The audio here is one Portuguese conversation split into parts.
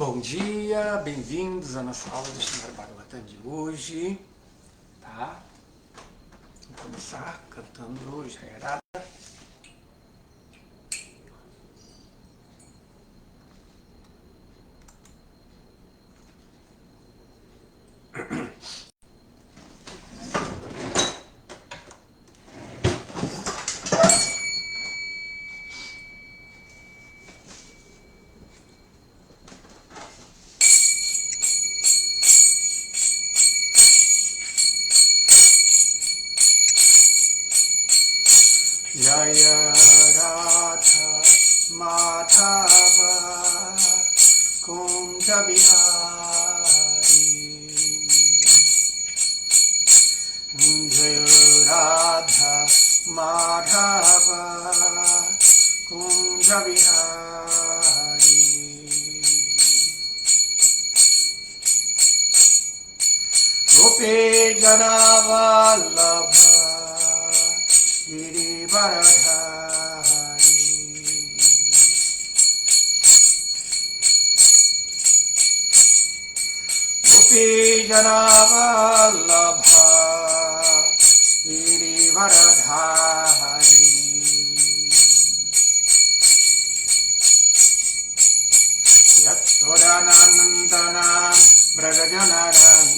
Bom dia, bem-vindos à nossa aula do Srimad Bhagavatam de hoje, tá? Vamos começar cantando Jayarada. Jaya Radha Madhava Kunja Bihari Jaya Radha Madhava Kunja Bihari Gopi Janavallabha Girivaradhari Gopi Janavallabha Girivaradhari Yattodanandanam Brajanaranjanam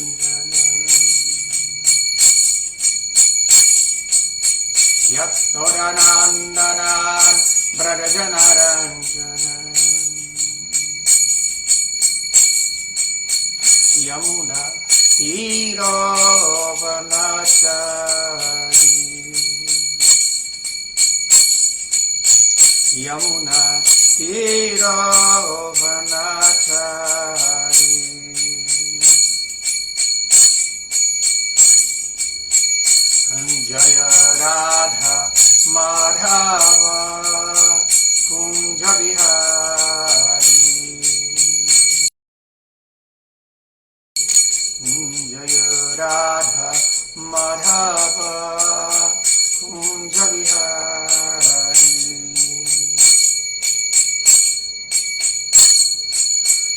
Yattodanandanam Brajanaranjanam Yamuna Tirovanachari Yamuna Tirovanachari Jaya Radha Madhava Kunja Bihari Jaya Radha Madhava Kunja Bihari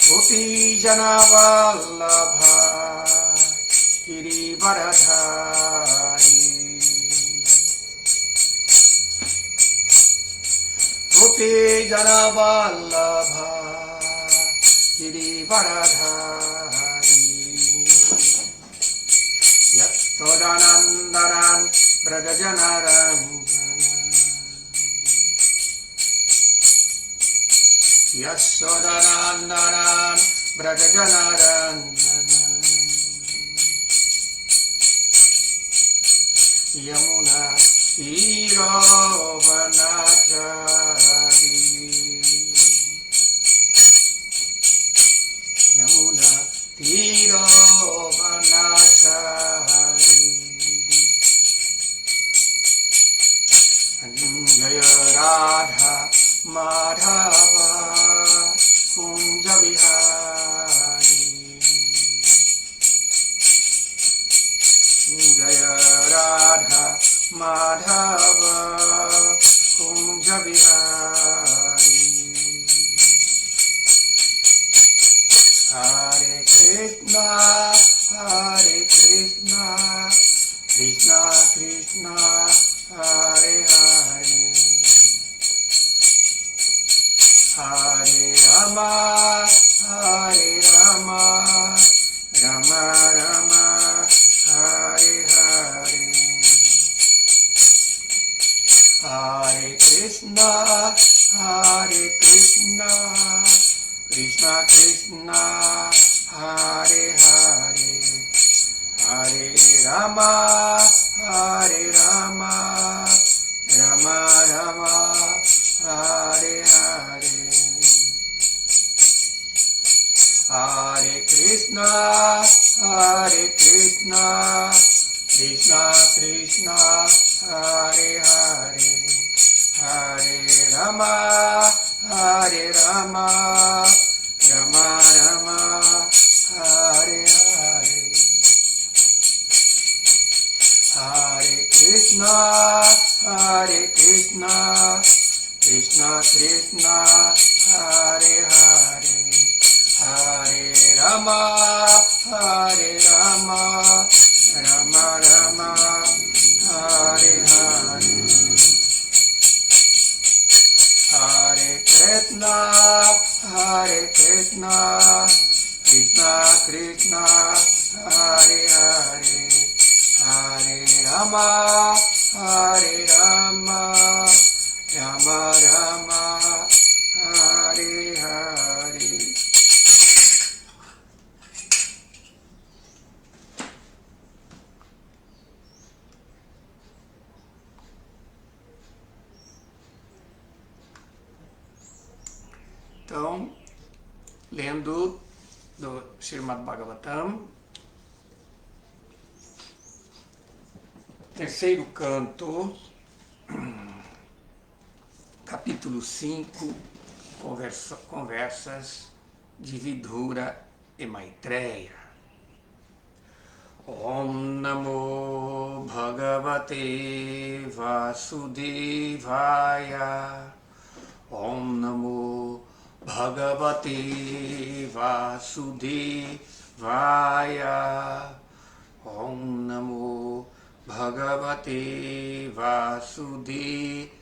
Gopi Janavallabha Girivaradhari Gopi Janavallabha Girivaradhari Yattodanandanan Brajanaranjanam Yassodanandanan Brajanaranjanam Yamuna Tirovanachari Yamuna Tirovanachari Jaya Radha Madhava Kunja Bihari Jaya Radha Madhava Kunja Bihari Hare Krishna Krishna Krishna Hare Hare Hare Rama Rama Rama Hare Hare Hare Krishna Krishna Krishna Hare Hare Hare Rama Rama Rama Hare Hare Hare Krishna Krishna Krishna Hare Hare Hare Rama Rama Rama Hare Hare Hare Krishna Krishna Krishna Hare Hare Hare Hare Krishna, Krishna Krishna, Hare Hare, Hare Rama, Hare Rama, Rama Rama, Hare Hare. Então, lendo do Srimad Bhagavatam, terceiro canto, capítulo 5, conversas de Vidura e Maitreya. Om Namo Bhagavate Vasudevaya. Om Namo Bhagavate Vasudevaya. Om Namo Bhagavate Vasudevaya.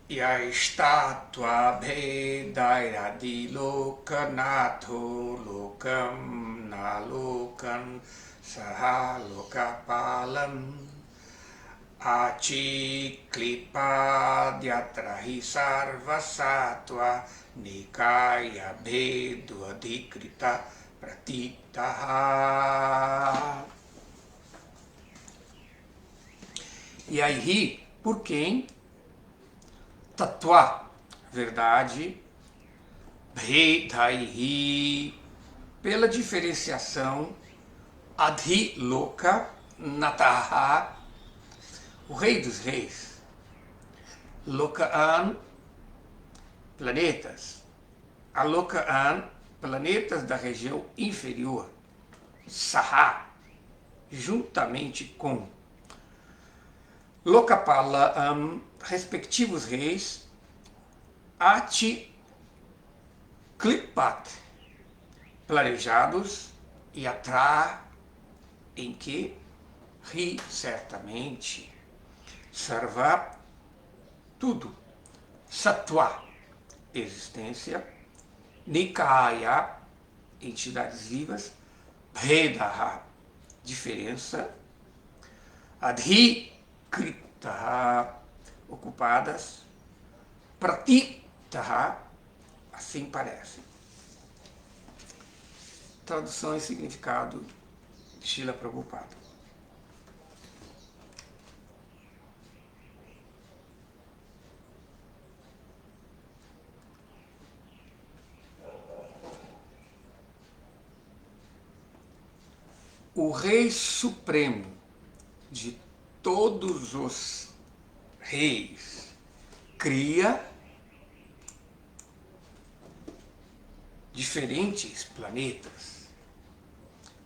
E a estátua Bhedaira de Lokanato Lokam Nalokan Sahalokapalam Achiklipadyatrahi Sarvasatva Nikaya Bhedu Adhikrita Pratitaha. E aí, por quem? Tattva, verdade, Bhedaihi, pela diferenciação, Adhiloka Nataha, o rei dos reis, Lokaan, planetas, Alokaan, planetas da região inferior, Saha, juntamente com Lokapala, respectivos reis, Ati Klipat, planejados, e Atra, em que ri certamente, Sarva, tudo, Sattva, existência, Nikaya, entidades vivas, Bhedaha, diferença, Adhi Kritaha, ocupadas, Pratitaha, assim parece. Tradução e significado de Srila Prabhupada. O Rei Supremo de todos os reis cria diferentes planetas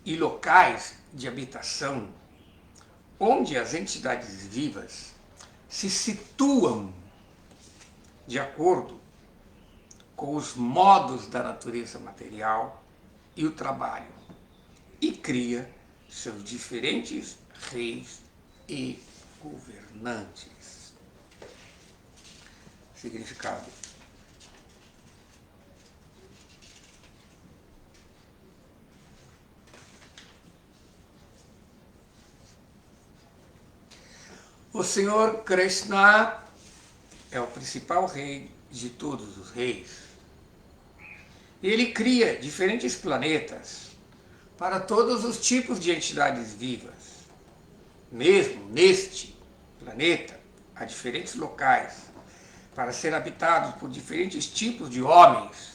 e locais de habitação onde as entidades vivas se situam de acordo com os modos da natureza material e o trabalho, e cria seus diferentes reis e governantes. Significado. O Senhor Krishna é o principal rei de todos os reis. Ele cria diferentes planetas para todos os tipos de entidades vivas. Mesmo neste planeta, há diferentes locais para ser habitados por diferentes tipos de homens.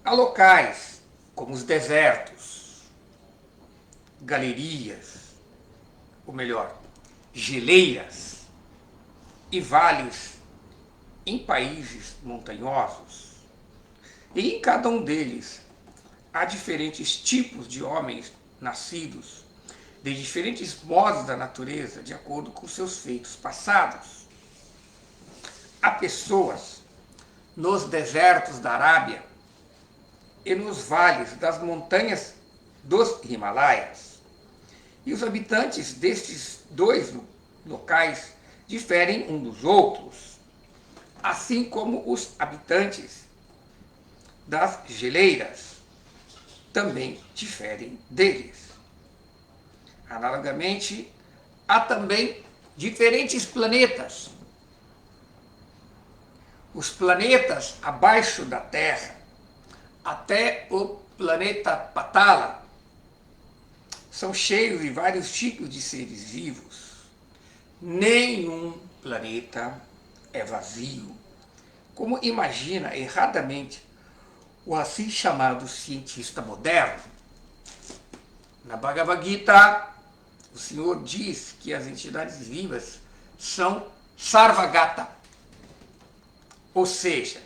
Há locais como os desertos, galerias, ou melhor, geleiras e vales em países montanhosos. E em cada um deles há diferentes tipos de homens nascidos de diferentes modos da natureza, de acordo com seus feitos passados. Há pessoas nos desertos da Arábia e nos vales das montanhas dos Himalaias. E os habitantes destes dois locais diferem uns dos outros, assim como os habitantes das geleiras também diferem deles. Analogamente, há também diferentes planetas. Os planetas abaixo da Terra, até o planeta Patala, são cheios de vários tipos de seres vivos. Nenhum planeta é vazio, como imagina erradamente o assim chamado cientista moderno. Na Bhagavad Gita, o Senhor diz que as entidades vivas são sarvagata, ou seja,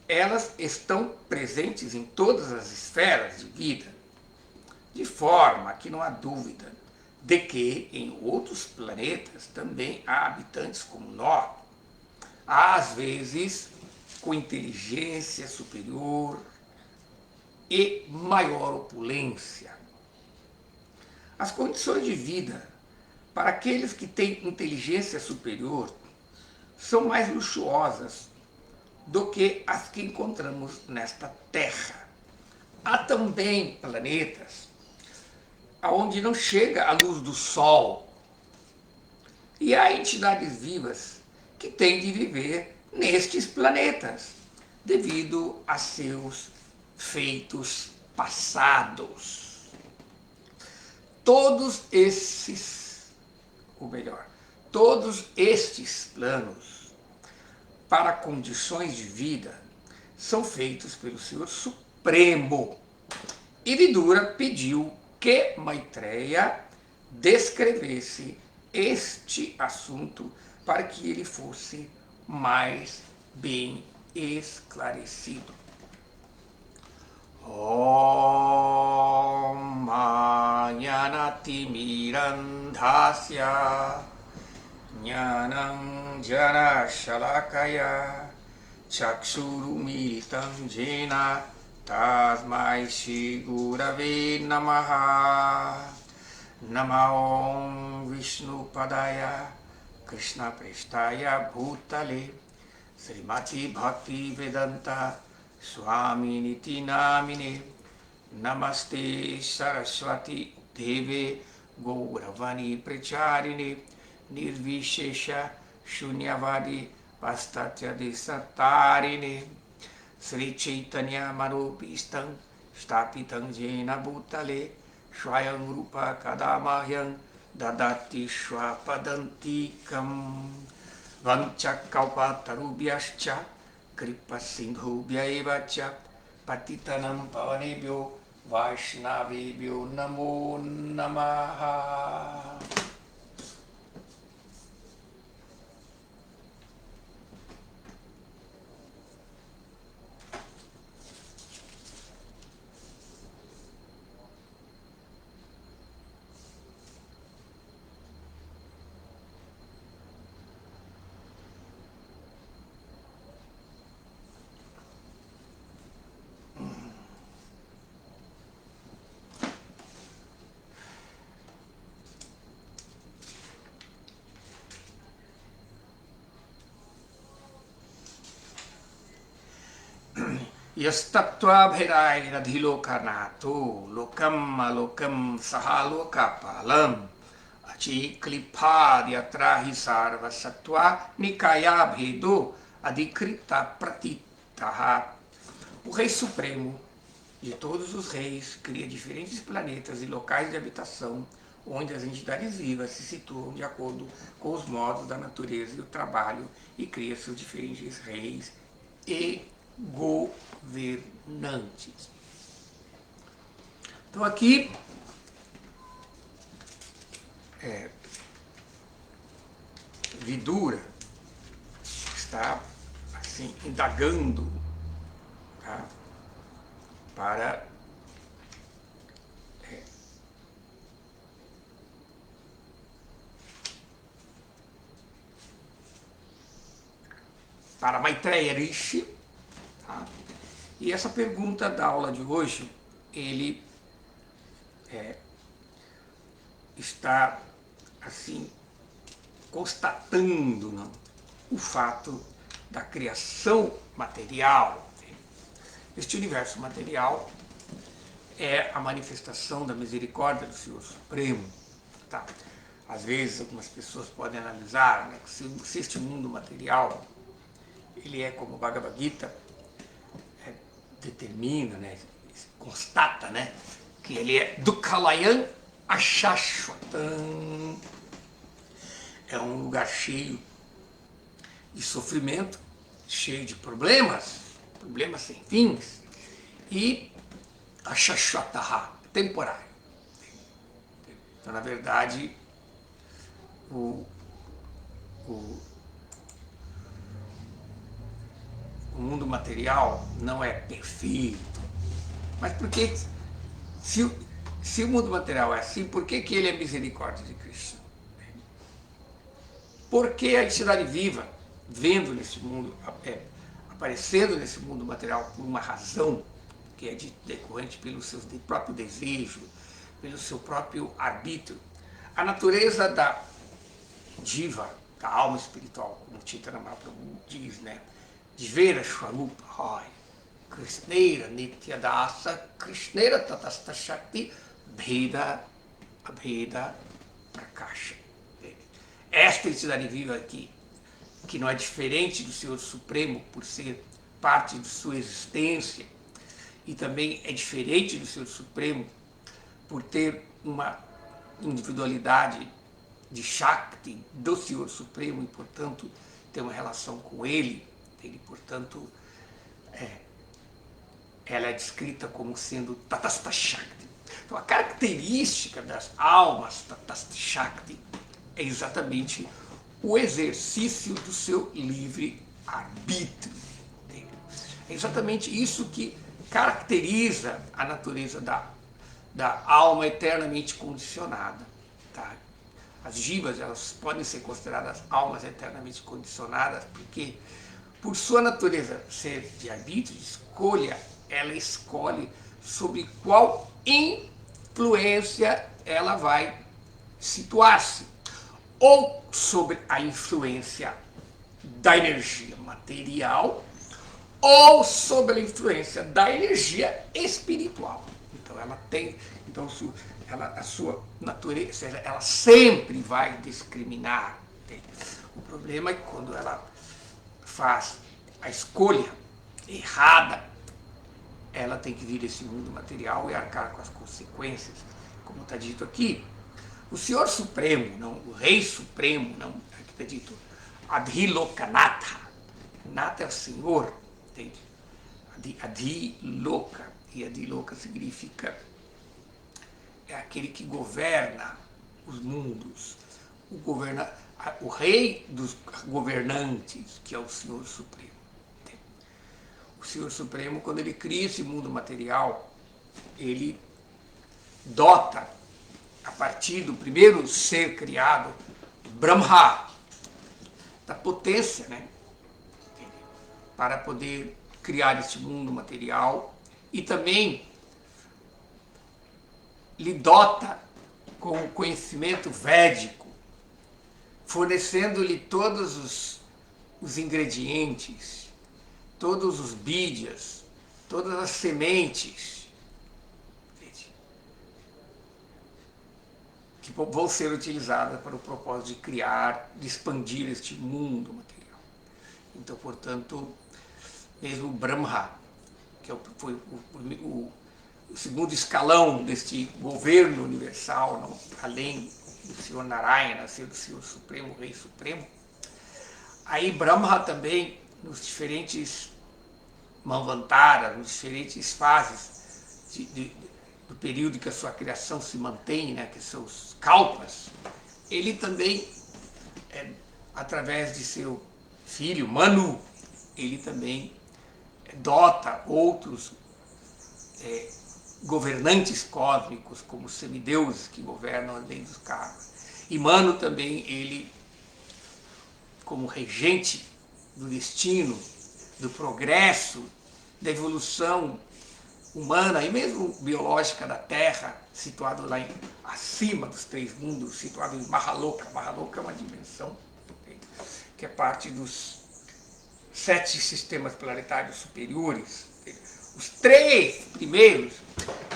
elas estão presentes em todas as esferas de vida, de forma que não há dúvida de que em outros planetas também há habitantes como nós, às vezes com inteligência superior e maior opulência. As condições de vida para aqueles que têm inteligência superior são mais luxuosas do que as que encontramos nesta Terra. Há também planetas onde não chega a luz do Sol. E há entidades vivas que têm de viver nestes planetas, devido a seus feitos passados. Todos estes planos para condições de vida são feitos pelo Senhor Supremo. E Vidura pediu que Maitreya descrevesse este assunto para que ele fosse mais bem esclarecido. Om Jnanatimirandhasya Jnanam Jana Shalakaya Chakshurumilitam Jena Tasmai Shri Gurave Namaha. Namo Vishnu Padaya Krishna Prestaya Bhutale Srimati Bhakti Vedanta Swami Niti Namine Namaste Saraswati Deve Gauravani Pracharine Nirvishesha Shunyavadi Pastatya Desatarine Sri Chaitanya Manupistam Stapitam Jena Bhutale Swayam Rupa Kadamahyam Dadati Shwapadantikam Vanchakalpatarubhyascha Kripa Sindhubhya evacha Patitanam Pavanebhyo Vaishnavebhyo Namo Namaha. Yastattvabhirainadhilokanato lokam alokam sahalokapalam achiklipadyatrahi sarva sattva nikaya bhedo adikrita pratitaha. O Rei Supremo de todos os reis cria diferentes planetas e locais de habitação onde as entidades vivas se situam de acordo com os modos da natureza e o trabalho e cria seus diferentes reis e governantes. Então aqui Vidura está assim indagando, tá, para para Maitreya Rishi. Tá? E essa pergunta da aula de hoje, ele está, assim, constatando, não, o fato da criação material. Este universo material é a manifestação da misericórdia do Senhor Supremo. Tá? Às vezes, algumas pessoas podem analisar, né, que se este mundo material, ele é como o Bhagavad Gita determina, né, constata, né, que ele é Dukkhalayam Ashashvatam. É um lugar cheio de sofrimento, cheio de problemas sem fins, e Ashashvataha, temporário. Então, na verdade, o mundo material não é perfeito. Mas por que, se o mundo material é assim, por que ele é misericórdia de Krishna? Por que a entidade viva, vendo nesse mundo, aparecendo nesse mundo material por uma razão que é decorrente pelo seu próprio desejo, pelo seu próprio arbítrio? A natureza da diva, da alma espiritual, como Chaitanya Mahaprabhu diz, né? Dvera Shwarupa Hai, Krishneira Nityadasa, Krishneira Tatasta Shakti, Bheda Abheda Prakasha. Esta entidade viva aqui, que não é diferente do Senhor Supremo por ser parte de sua existência, e também é diferente do Senhor Supremo por ter uma individualidade de Shakti do Senhor Supremo e, portanto, ter uma relação com Ele, portanto, ela é descrita como sendo Tatasta Shakti. Então, a característica das almas Tatasta Shakti é exatamente o exercício do seu livre-arbítrio. É exatamente isso que caracteriza a natureza da alma eternamente condicionada. Tá? As jivas, elas podem ser consideradas almas eternamente condicionadas porque, por sua natureza ser de arbítrio, de escolha, ela escolhe sobre qual influência ela vai situar-se, ou sobre a influência da energia material, ou sobre a influência da energia espiritual. Então ela tem, então a sua natureza, ela sempre vai discriminar. O problema é que quando ela faz a escolha errada, ela tem que vir desse mundo material e arcar com as consequências, como está dito aqui. O Senhor Supremo, não, o Rei Supremo, não, aqui está dito Adhilokanatha. Nata é o Senhor, entende? Adhiloka, e Adhiloka significa aquele que governa os mundos, o Rei dos governantes, que é o Senhor Supremo. Entende? O Senhor Supremo, quando ele cria esse mundo material, ele dota, a partir do primeiro ser criado, Brahma, da potência, né? Para poder criar este mundo material, e também lhe dota com o conhecimento védico, fornecendo-lhe todos os ingredientes, todos os bídias, todas as sementes que vão ser utilizadas para o propósito de criar, de expandir este mundo material. Então, portanto, mesmo Brahma, que foi o segundo escalão deste governo universal, não, além do Senhor Narayana, ser do Senhor Supremo, Rei Supremo, aí Brahma também, nos diferentes Manvantaras, nas diferentes fases do período que a sua criação se mantém, né, que são os kalpas, ele também, através de seu filho Manu, ele também dota outros governantes cósmicos, como semideuses que governam além dos karmas. E Manu também, ele, como regente do destino, do progresso, da evolução humana e mesmo biológica da Terra, situado lá acima dos 3 mundos, situado em Mahaloka. Mahaloka é uma dimensão que é parte dos 7 sistemas planetários superiores. Os 3 primeiros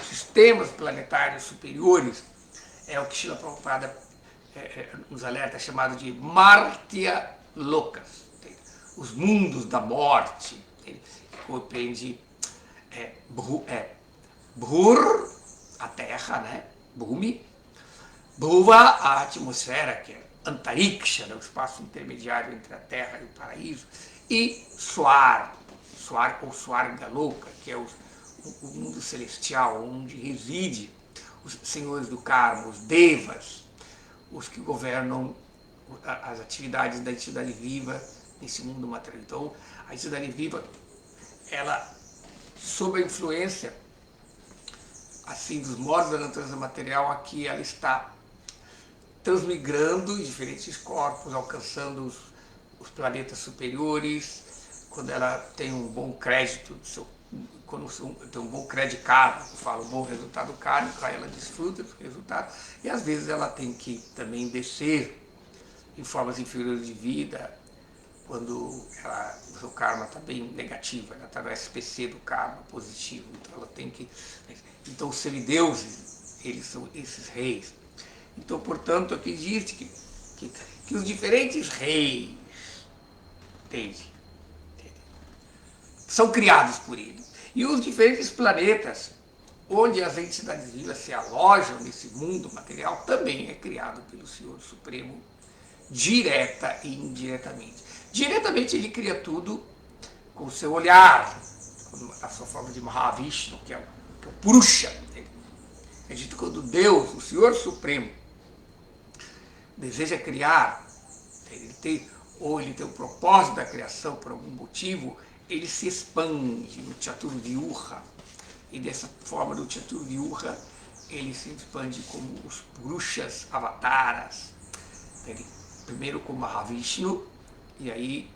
sistemas planetários superiores é o que Srila Prabhupada nos alerta, chamado de Martya Lokas, os mundos da morte, que compreende Bhur, a Terra, né? Bhumi, Bhuva, a atmosfera, que é Antariksha, né? O espaço intermediário entre a Terra e o paraíso, e Swar ou Swargaloka, que é o mundo celestial, onde reside os senhores do karma, os devas, os que governam as atividades da entidade viva nesse mundo material. Então, a entidade viva, ela, sob a influência assim dos modos da natureza material, aqui ela está transmigrando em diferentes corpos, alcançando os planetas superiores, quando ela tem um bom crédito, quando tem um bom crédito kármico, eu falo, um bom resultado kármico, aí ela desfruta dos resultados, e às vezes ela tem que também descer em formas inferiores de vida, quando o seu karma está bem negativo, ela está no SPC do karma positivo, então ela tem que... Então os semideuses, eles são esses reis. Então, portanto, aqui diz que os diferentes reis, entende? São criados por ele. E os diferentes planetas, onde as entidades vivas se alojam nesse mundo material, também é criado pelo Senhor Supremo, direta e indiretamente. Diretamente ele cria tudo com o seu olhar, a sua forma de Mahavishnu, que é o Purusha. É dito que quando Deus, o Senhor Supremo, deseja criar, ele tem um propósito da criação por algum motivo, ele se expande no Chaturvyuha, e dessa forma do Chaturvyuha ele se expande como os Purushas avataras, primeiro como Mahavishnu, e aí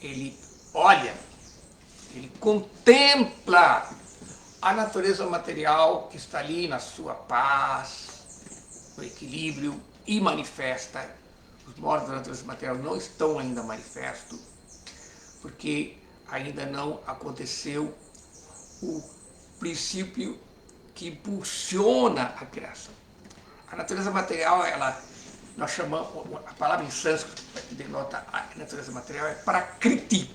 ele olha, ele contempla a natureza material que está ali na sua paz, no equilíbrio, e manifesta. Os modos da natureza material não estão ainda manifestos, porque ainda não aconteceu o princípio que impulsiona a criação. A natureza material, nós chamamos, a palavra em sânscrito que denota a natureza material é prakriti.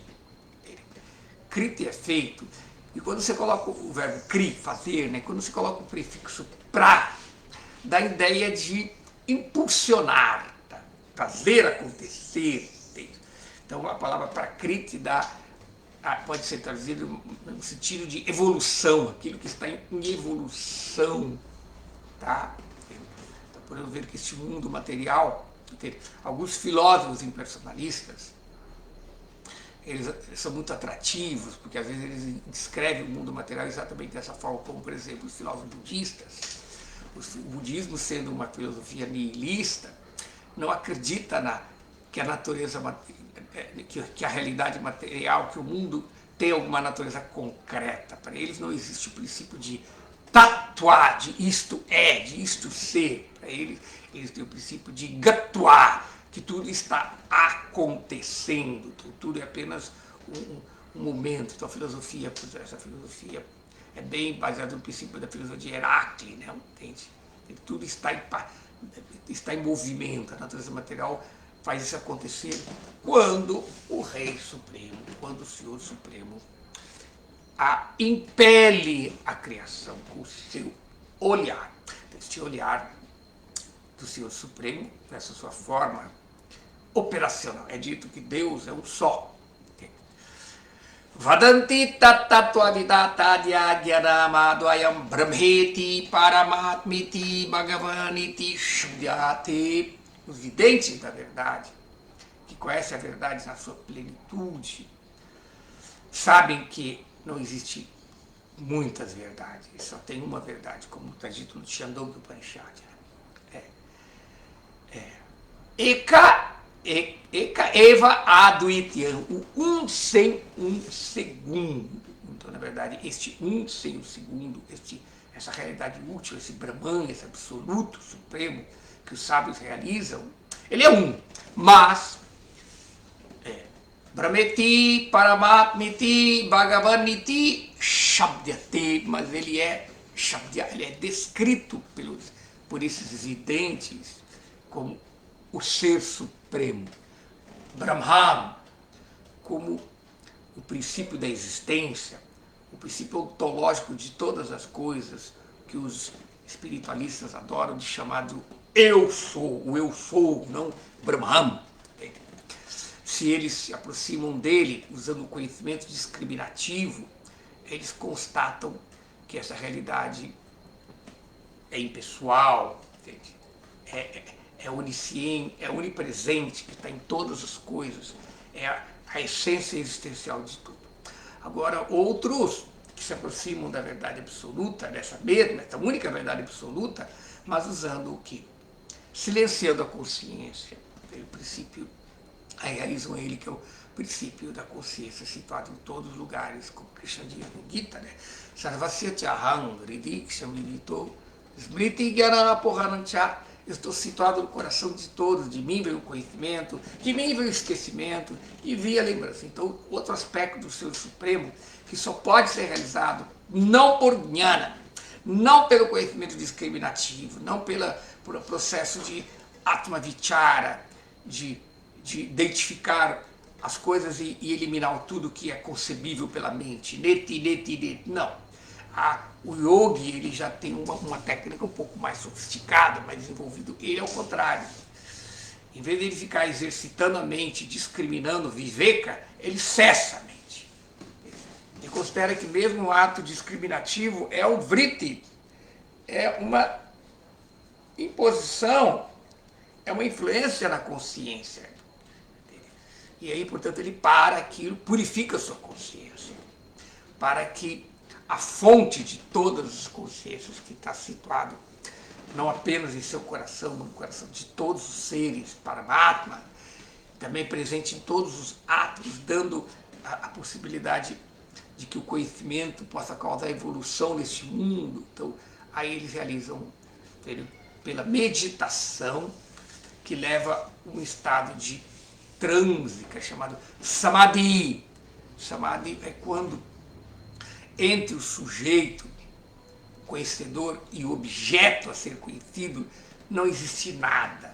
Kriti é feito, e quando você coloca o verbo kri, fazer, né, quando você coloca o prefixo pra, dá a ideia de impulsionar, tá? Fazer acontecer. Entende? Então a palavra prakriti pode ser traduzida no sentido de evolução, aquilo que está em evolução. Tá? Então podemos ver que este mundo material, alguns filósofos impersonalistas, eles são muito atrativos, porque às vezes eles descrevem o mundo material exatamente dessa forma, como por exemplo os filósofos budistas. O budismo, sendo uma filosofia nihilista, não acredita que a natureza, que a realidade material, que o mundo tem alguma natureza concreta. Para eles não existe o princípio de tatuar, de isto é, de isto ser. Para eles têm o princípio de gatuar, que tudo está acontecendo, tudo é apenas um momento. Então essa filosofia é bem baseada no princípio da filosofia de Heráclito, né? Entende? Tudo está em movimento, a natureza material faz isso acontecer quando o Rei Supremo, quando o Senhor Supremo impele a criação com o seu olhar. Este olhar do Senhor Supremo, nessa sua forma operacional. É dito que Deus é um só. Vadanti tattvavidata dhyanamadvayam brahmeti paramatmiti bhagavaniti shudyate. Os videntes da verdade, que conhecem a verdade na sua plenitude, sabem que não existe muitas verdades, só tem uma verdade, como está dito no Chandogya Upanishad. Eka Eka Eva Advitiam, o um sem um segundo. Então, na verdade, este um sem o segundo, essa realidade útil, esse Brahman, esse absoluto supremo que os sábios realizam, ele é um. Mas, Brahmeti, Paramatmiti, Bhagavaniti, Shabdyate, mas ele é Shabdya, ele é descrito por esses videntes como o ser supremo. Brahman, como o princípio da existência, o princípio ontológico de todas as coisas, que os espiritualistas adoram de chamar de eu sou, o eu sou, não Brahman. Se eles se aproximam dele usando o conhecimento discriminativo, eles constatam que essa realidade é impessoal, é onisciente, é onipresente, que está em todas as coisas, é a essência existencial de tudo. Agora, outros que se aproximam da verdade absoluta, dessa mesma, essa única verdade absoluta, mas usando o quê? Silenciando a consciência, o princípio, aí realizam ele que é o princípio da consciência situado em todos os lugares, como Krishna diz no Gita, né? Sarvasya Chaham Hridiksham Vidito Smriti Gyanana Pohanancha. Eu estou situado no coração de todos, de mim veio o conhecimento, de mim veio o esquecimento e vi a lembrança. Então, outro aspecto do Ser Supremo, que só pode ser realizado não por jnana, não pelo conhecimento discriminativo, não pelo processo de atma vichara, de identificar as coisas e eliminar tudo que é concebível pela mente. Neti. Não. O yogi ele já tem uma técnica um pouco mais sofisticada, mais desenvolvida. Ele é o contrário. Em vez de ele ficar exercitando a mente, discriminando viveka, ele cessa a mente. Ele considera que mesmo o ato discriminativo é o vritti, é uma imposição, é uma influência na consciência. E aí, portanto, ele para aquilo, purifica a sua consciência, para que a fonte de todas as consciências que está situado não apenas em seu coração, no coração de todos os seres, Paramatma, também presente em todos os átomos, dando a possibilidade de que o conhecimento possa causar evolução neste mundo. Então, aí eles realizam pela meditação, que leva a um estado de transe, que é chamado Samadhi. Samadhi é quando entre o sujeito, conhecedor e o objeto a ser conhecido, não existe nada.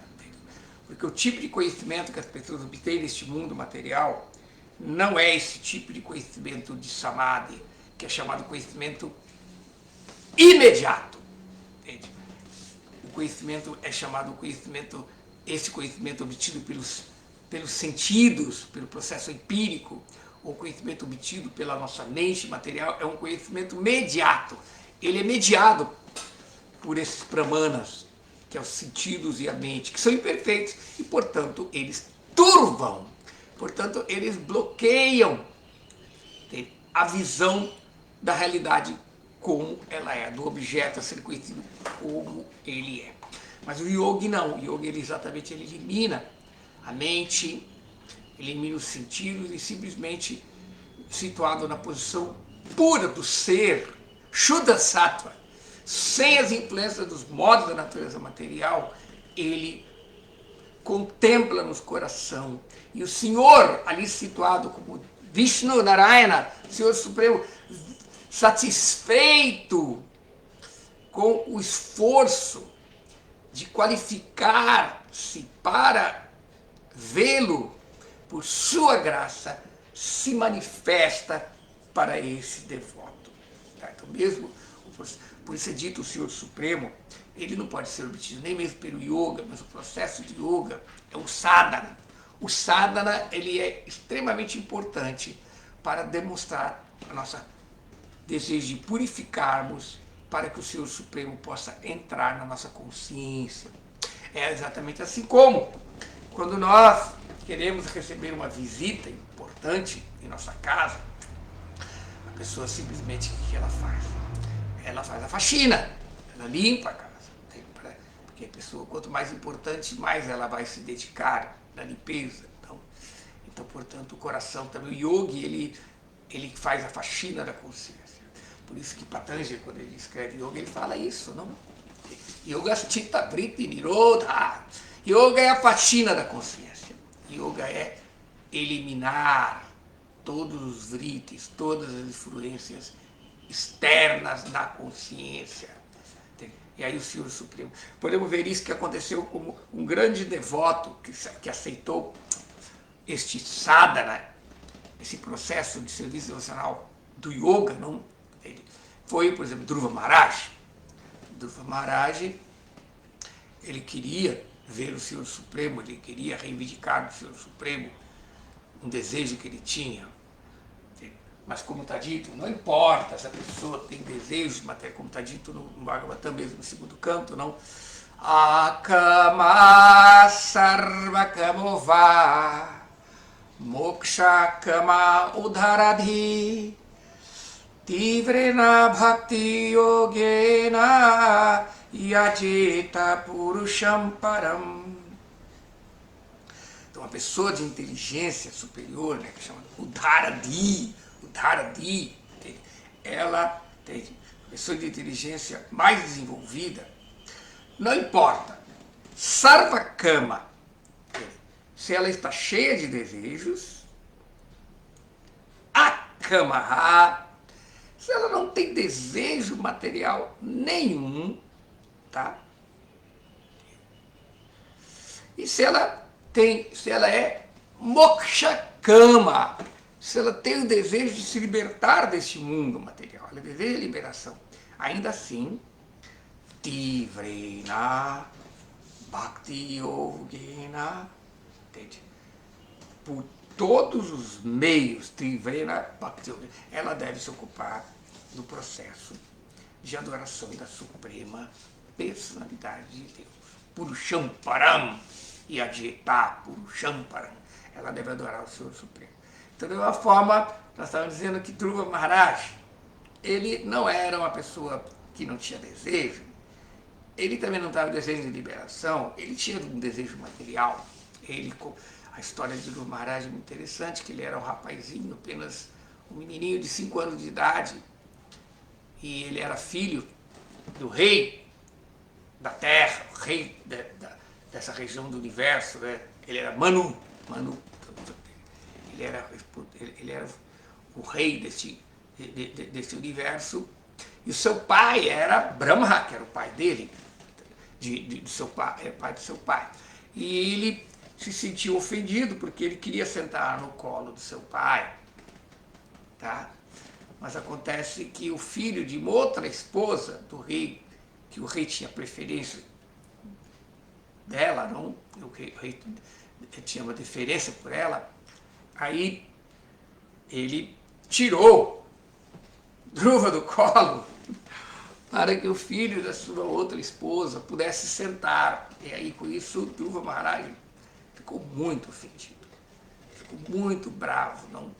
Porque o tipo de conhecimento que as pessoas obtêm neste mundo material não é esse tipo de conhecimento de Samadhi, que é chamado conhecimento imediato. Entende? O conhecimento é chamado conhecimento, esse conhecimento obtido pelos sentidos, pelo processo empírico, ou conhecimento obtido pela nossa mente material, é um conhecimento mediato. Ele é mediado por esses pramanas, que são os sentidos e a mente, que são imperfeitos, e, portanto, eles turvam, portanto, eles bloqueiam a visão da realidade como ela é, do objeto a ser conhecido como ele é. Mas o yogi não, o yogi ele elimina a mente, elimina os sentidos e simplesmente situado na posição pura do ser, Shuddha Sattva, sem as influências dos modos da natureza material, ele contempla no coração. E o Senhor, ali situado como Vishnu Narayana, Senhor Supremo, satisfeito com o esforço de qualificar-se para vê-lo, por sua graça, se manifesta para esse devoto. Tá? Então, mesmo, por isso é dito o Senhor Supremo, ele não pode ser obtido nem mesmo pelo yoga, mas o processo de yoga é o sadhana. O sadhana ele é extremamente importante para demonstrar a nossa desejo de purificarmos para que o Senhor Supremo possa entrar na nossa consciência. É exatamente assim como quando nós queremos receber uma visita importante em nossa casa, a pessoa simplesmente, o que ela faz? Ela faz a faxina, ela limpa a casa. Porque a pessoa, quanto mais importante, mais ela vai se dedicar da limpeza. Então, portanto, o coração também, o yogi, ele faz a faxina da consciência. Por isso que Patanjali, quando ele escreve yoga, ele fala isso, não? Yoga chitta vritti nirodha. Yoga é a faxina da consciência. Yoga é eliminar todos os vrittis, todas as influências externas da consciência. E aí o Senhor Supremo. Podemos ver isso que aconteceu como um grande devoto que aceitou este sadhana, esse processo de serviço devocional do yoga, não? Foi, por exemplo, Dhruva Maharaj. Dhruva Maharaj, ele queria ver o Senhor Supremo, ele queria reivindicar do Senhor Supremo um desejo que ele tinha. Mas como está dito, não importa se a pessoa tem desejos, como está dito no Bhagavatam mesmo, no segundo canto, não? Akama sarvakamova moksha kama udharadhi tivrena bhakti yogena yajeta purusham param. Então, uma pessoa de inteligência superior, né, que chama Udharadi, ela tem pessoa de inteligência mais desenvolvida, não importa, sarvakama, se ela está cheia de desejos, akamaha, se ela não tem desejo material nenhum, tá? E se ela é moksha kama, se ela tem o desejo de se libertar deste mundo material, ela deseja liberação, ainda assim, tivrena bhakti yogena, entende? Por todos os meios, tivrena bhakti yogena, ela deve se ocupar do processo de adoração da suprema personalidade de Deus. Purusham param e Adjeta Purusham param. Ela deve adorar o Senhor Supremo. Então, de uma forma, nós estávamos dizendo que Dhruva Maharaj, ele não era uma pessoa que não tinha desejo, ele também não estava desejo de liberação, ele tinha um desejo material. A história de Dhruva Maharaj é muito interessante, que ele era um rapazinho, apenas um menininho de 5 anos de idade, e ele era filho do rei da terra, o rei dessa região do universo, né? Ele era Manu, ele era o rei desse universo, e o seu pai era Brahma, que era o pai dele, do seu pai, era pai do seu pai. E ele se sentiu ofendido porque ele queria sentar no colo do seu pai, tá? Mas acontece que o filho de uma outra esposa do rei, que o rei tinha preferência dela, não? O rei tinha uma deferência por ela, aí ele tirou Dhruva do colo para que o filho da sua outra esposa pudesse sentar. E aí, com isso, Dhruva Maharaj ficou muito ofendido, ficou muito bravo, não?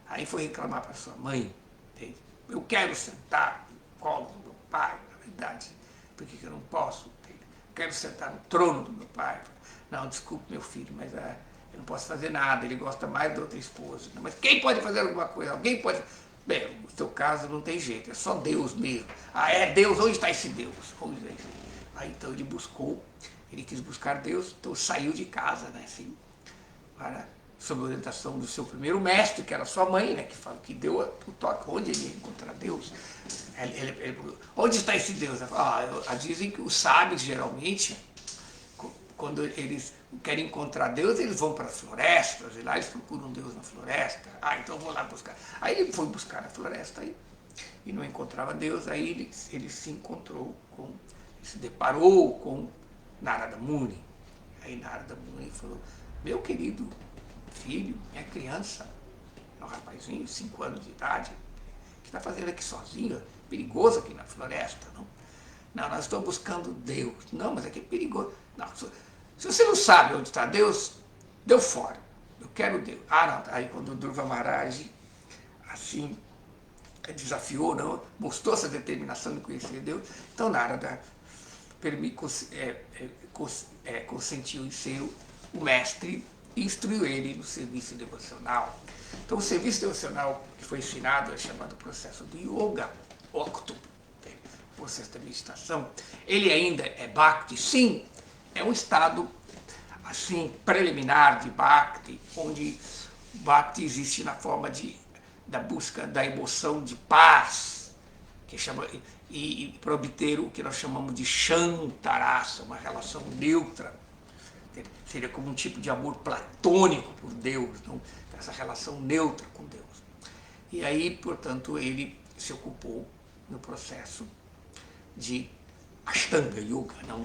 Aí foi reclamar para sua mãe, entende? Eu quero sentar no colo do meu pai, na verdade, por que eu não posso? Entende? Quero sentar no trono do meu pai. Não, desculpe, meu filho, mas eu não posso fazer nada, ele gosta mais da outra esposa. Mas quem pode fazer alguma coisa? Alguém pode... Bem, no seu caso não tem jeito, é só Deus mesmo. Ah, é Deus? Onde está esse Deus? Onde está esse Deus? Aí então ele quis buscar Deus, então saiu de casa, né, assim, sob a orientação do seu primeiro mestre, que era sua mãe, né, que deu o toque, onde ele ia encontrar Deus. Onde está esse Deus? Dizem que os sábios, geralmente, quando eles querem encontrar Deus, eles vão para as florestas, e lá eles procuram Deus na floresta. Então eu vou lá buscar. Aí ele foi buscar na floresta e não encontrava Deus, aí ele se deparou com Narada Muni. Aí Narada Muni falou, meu querido filho, minha criança, um rapazinho, 5 anos de idade, que está fazendo aqui sozinho, perigoso aqui na floresta, não? Não, nós estamos buscando Deus. Não, mas aqui é perigoso. Não, se você não sabe onde está Deus, deu fora. Eu quero Deus. Não. Aí quando o Dhruva Maharaj, assim, desafiou, não, mostrou essa determinação de conhecer Deus, então Narada consentiu em ser o mestre e instruiu ele no serviço devocional. Então, o serviço devocional que foi ensinado é chamado processo do Yoga, Octo, o processo da meditação. Ele ainda é Bhakti, sim, é um estado assim preliminar de Bhakti, onde Bhakti existe na forma da busca da emoção de paz, que chama, e para obter o que nós chamamos de Shantarasa, uma relação neutra. Seria como um tipo de amor platônico por Deus, não? Essa relação neutra com Deus. E aí, portanto, ele se ocupou no processo de Ashtanga Yoga, não?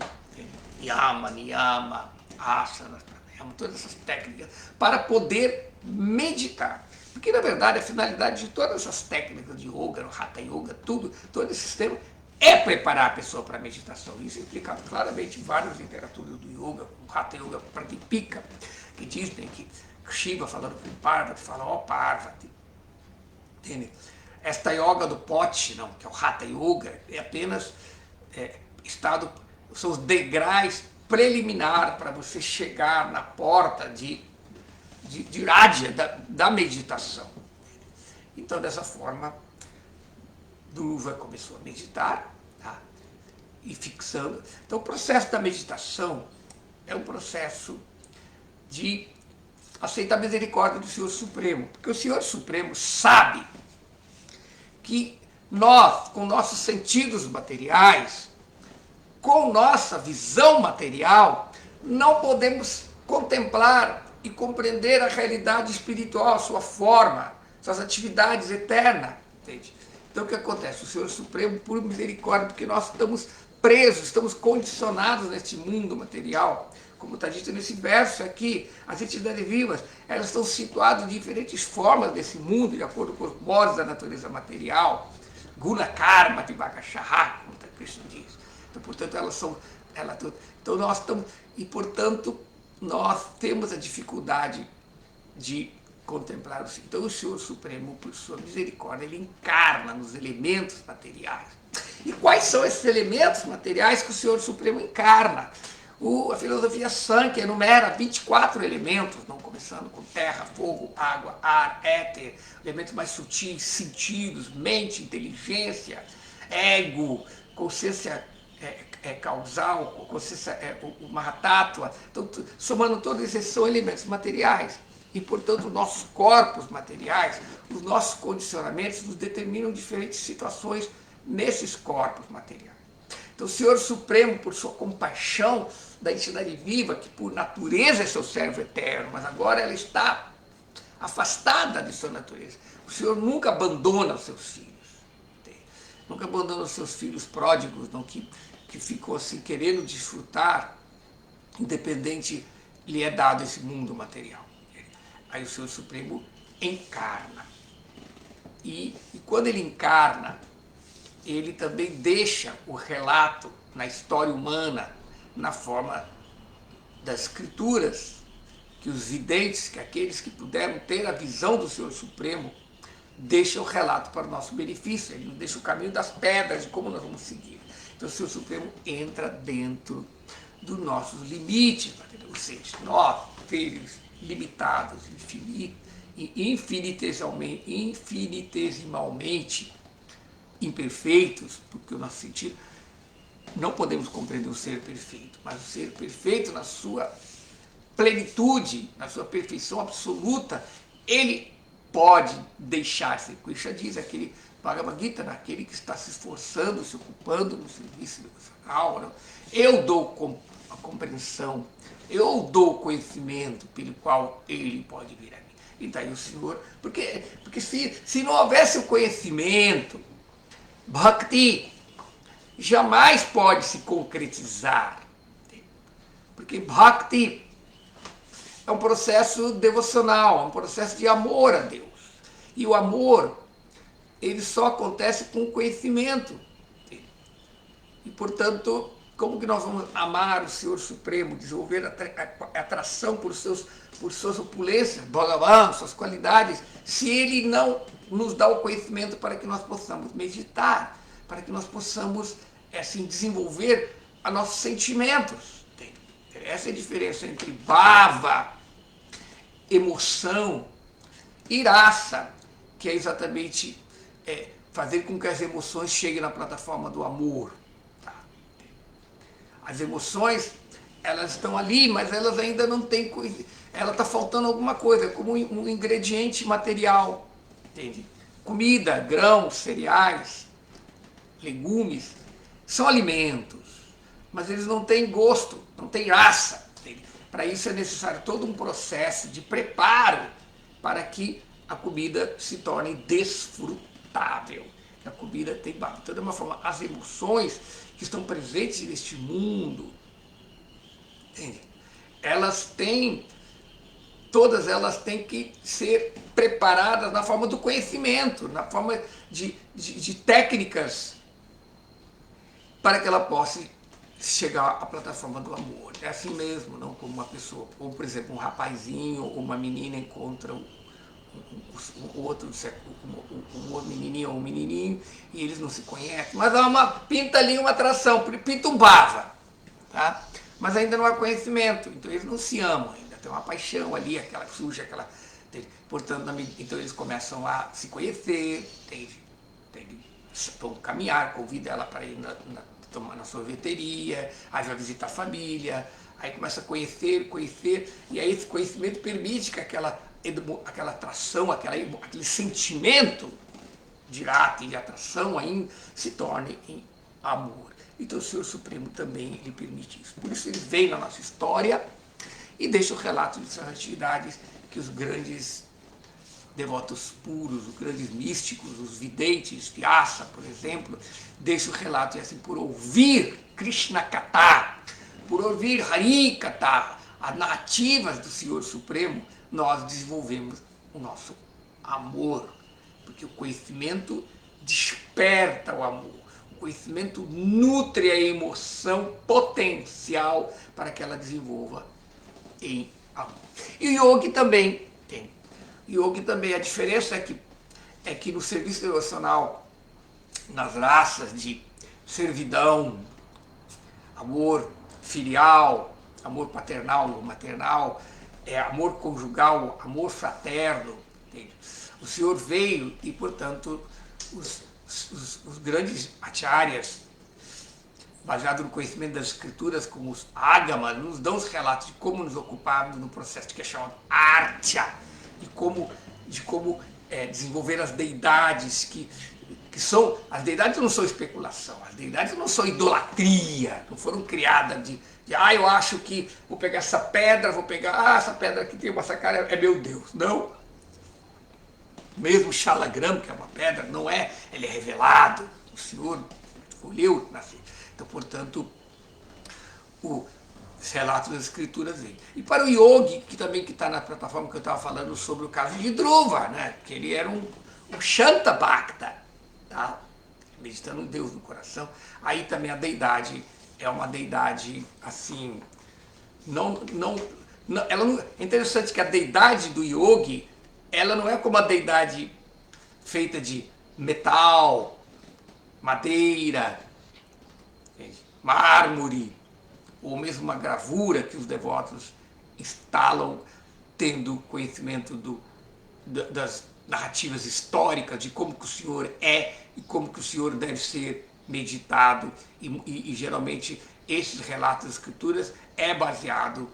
Yama, Niyama, Asana, Pranayama, todas essas técnicas, para poder meditar. Porque, na verdade, a finalidade de todas essas técnicas de yoga, no Hatha Yoga, todo esse sistema, é preparar a pessoa para a meditação. Isso é explicado claramente em várias literaturas do yoga, o Hatha Yoga Pradipika, que diz, né, que Shiva falando com Parvati, fala, ó Parvati, entende? Esta yoga do pote, não, que é o Hatha Yoga, é apenas estado, são os degraus preliminares para você chegar na porta de Raja, da meditação. Então, dessa forma, Dhruva começou a meditar, tá? E fixando. Então, o processo da meditação é um processo de aceitar a misericórdia do Senhor Supremo, porque o Senhor Supremo sabe que nós, com nossos sentidos materiais, com nossa visão material, não podemos contemplar e compreender a realidade espiritual, sua forma, suas atividades eternas. Entende? Então o que acontece? O Senhor Supremo, por misericórdia, porque nós estamos presos, estamos condicionados neste mundo material. Como está dito nesse verso aqui, as entidades vivas, elas estão situadas de diferentes formas desse mundo, de acordo com os modos da natureza material. Guna Karma de Bhagashaha, como Krishna diz. Então, portanto, então nós estamos, e portanto, nós temos a dificuldade de contemplar o Senhor. Então, o Senhor Supremo, por sua misericórdia, ele encarna nos elementos materiais. E quais são esses elementos materiais que o Senhor Supremo encarna? A filosofia Sankhya enumera 24 elementos, não começando com terra, fogo, água, ar, éter, elementos mais sutis, sentidos, mente, inteligência, ego, consciência causal, consciência, o Mahatattva. Então, somando todos esses são elementos materiais. E, portanto, os nossos corpos materiais, os nossos condicionamentos nos determinam diferentes situações nesses corpos materiais. Então, o Senhor Supremo, por sua compaixão da entidade viva, que por natureza é seu servo eterno, mas agora ela está afastada de sua natureza. O Senhor nunca abandona os seus filhos. Nunca abandona os seus filhos pródigos, não, que ficam assim querendo desfrutar, independente lhe é dado esse mundo material. Aí o Senhor Supremo encarna. E quando ele encarna, ele também deixa o relato na história humana, na forma das escrituras, que os videntes, que aqueles que puderam ter a visão do Senhor Supremo, deixam o relato para o nosso benefício, ele nos deixa o caminho das pedras, de como nós vamos seguir. Então o Senhor Supremo entra dentro dos nossos limites, ou seja, nós, seres limitados, infinitesimalmente imperfeitos, porque o nosso sentido, não podemos compreender o ser perfeito, mas o ser perfeito na sua plenitude, na sua perfeição absoluta, ele pode deixar-se, Krishna diz, aquele Bhagavad Gita, naquele que está se esforçando, se ocupando no serviço devocional, eu dou a compreensão, eu dou o conhecimento pelo qual ele pode vir a mim. E daí o Senhor, porque se não houvesse o conhecimento, Bhakti jamais pode se concretizar. Porque Bhakti é um processo devocional, é um processo de amor a Deus. E o amor, ele só acontece com o conhecimento. E, portanto, como que nós vamos amar o Senhor Supremo, desenvolver a atração por suas opulências, Bhagavan, suas qualidades, se ele não nos dá o conhecimento para que nós possamos meditar, para que nós possamos, assim, desenvolver nossos sentimentos. Essa é a diferença entre bhava emoção e rasa, que é exatamente fazer com que as emoções cheguem na plataforma do amor. Tá? As emoções, elas estão ali, mas elas ainda não têm coisa. Ela está faltando alguma coisa, como um ingrediente material. Entende? Comida, grãos, cereais, legumes, são alimentos, mas eles não têm gosto, não têm raça. Para isso é necessário todo um processo de preparo para que a comida se torne desfrutável. A comida tem, de toda uma forma, as emoções que estão presentes neste mundo, entende? Todas elas têm que ser preparadas na forma do conhecimento, na forma de técnicas, para que ela possa chegar à plataforma do amor. É assim mesmo, não como uma pessoa, ou por exemplo, um rapazinho ou uma menina encontra um outro, um menininho ou um menininho, e eles não se conhecem, mas há pinta ali uma atração, pinta um bava, tá? Mas ainda não há conhecimento, então eles não se amam ainda, tem uma paixão ali, aquela suja, aquela... Portanto, então eles começam a se conhecer, vão caminhar, convida ela para ir na sorveteria, aí vai visitar a família, aí começa a conhecer, e aí esse conhecimento permite que aquela atração, aquele sentimento de ato e de atração ainda se torne em amor. Então o Senhor Supremo também lhe permite isso. Por isso ele vem na nossa história e deixa o relato de suas atividades que os grandes devotos puros, os grandes místicos, os videntes, Vyasa, por exemplo, deixa o relato, e assim, por ouvir Krishna Katha, por ouvir Hari Katha, as narrativas do Senhor Supremo, nós desenvolvemos o nosso amor, porque o conhecimento desperta o amor, o conhecimento nutre a emoção potencial para que ela desenvolva em amor. E o yogi também tem. Yogi também, a diferença é que no serviço devocional, nas raças de servidão, amor filial, amor paternal ou maternal, amor conjugal, amor fraterno, entende? O Senhor veio e, portanto, os grandes acharyas, baseado no conhecimento das escrituras, como os ágamas, nos dão os relatos de como nos ocuparmos no processo que é chamado artya, de como desenvolver as deidades que são... As deidades não são especulação, as deidades não são idolatria, não foram criadas eu acho que vou pegar essa pedra, essa pedra aqui tem uma sacada, é meu Deus. Não. Mesmo Shalagram, que é uma pedra, não é, ele é revelado, o Senhor escolheu nascer. Então, portanto, os relatos das escrituras vêm. E para o yogi, que também está na plataforma que eu estava falando sobre o caso de Dhruva, né? Que ele era um Shanta Bhakta, tá? Meditando um Deus no coração. Aí também a deidade é uma deidade assim, é interessante que a deidade do yogi, ela não é como a deidade feita de metal, madeira, mármore, ou mesmo uma gravura que os devotos instalam tendo conhecimento das narrativas históricas de como que o Senhor é e como que o Senhor deve ser meditado, e geralmente esses relatos das escrituras é baseado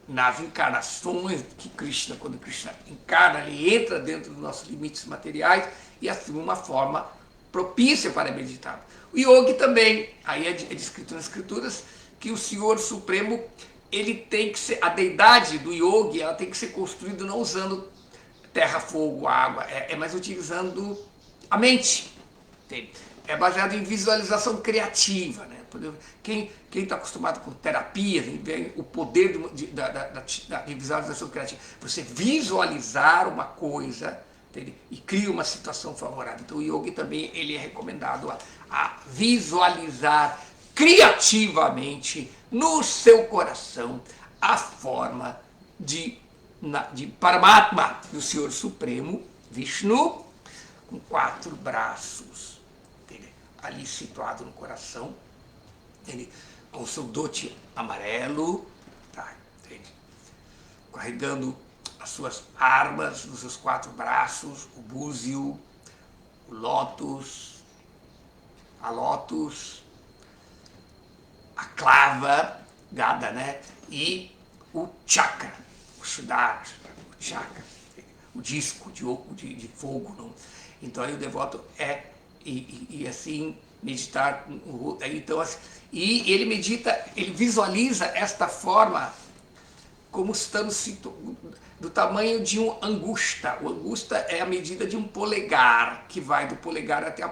nas encarnações que Krishna, quando Krishna encarna, ele entra dentro dos nossos limites materiais e assume uma forma propícia para meditar. O yogi também, aí é descrito nas escrituras que o Senhor Supremo, ele tem que ser, a deidade do yogi, ela tem que ser construída não usando terra, fogo, água, mas utilizando a mente. Entende? É baseado em visualização criativa, né? Quem está acostumado com terapias, vê o poder da visualização criativa. Você visualizar uma coisa, entende? E cria uma situação favorável. Então o yogi também ele é recomendado a visualizar criativamente no seu coração a forma de Paramatma, do Senhor Supremo, Vishnu, com 4 braços, entende? Ali situado no coração, entende? Com o seu dote amarelo, tá? Entende? Carregando as suas armas, nos seus 4 braços, o búzio, o lótus, a lótus, a clava, gada, né? E o chakra, o Shuddha, o chakra, o disco de fogo. Não? Então aí o devoto e assim meditar. Então, assim, e ele medita, ele visualiza esta forma como estando do tamanho de um angusta. O angusta é a medida de um polegar, que vai do polegar até a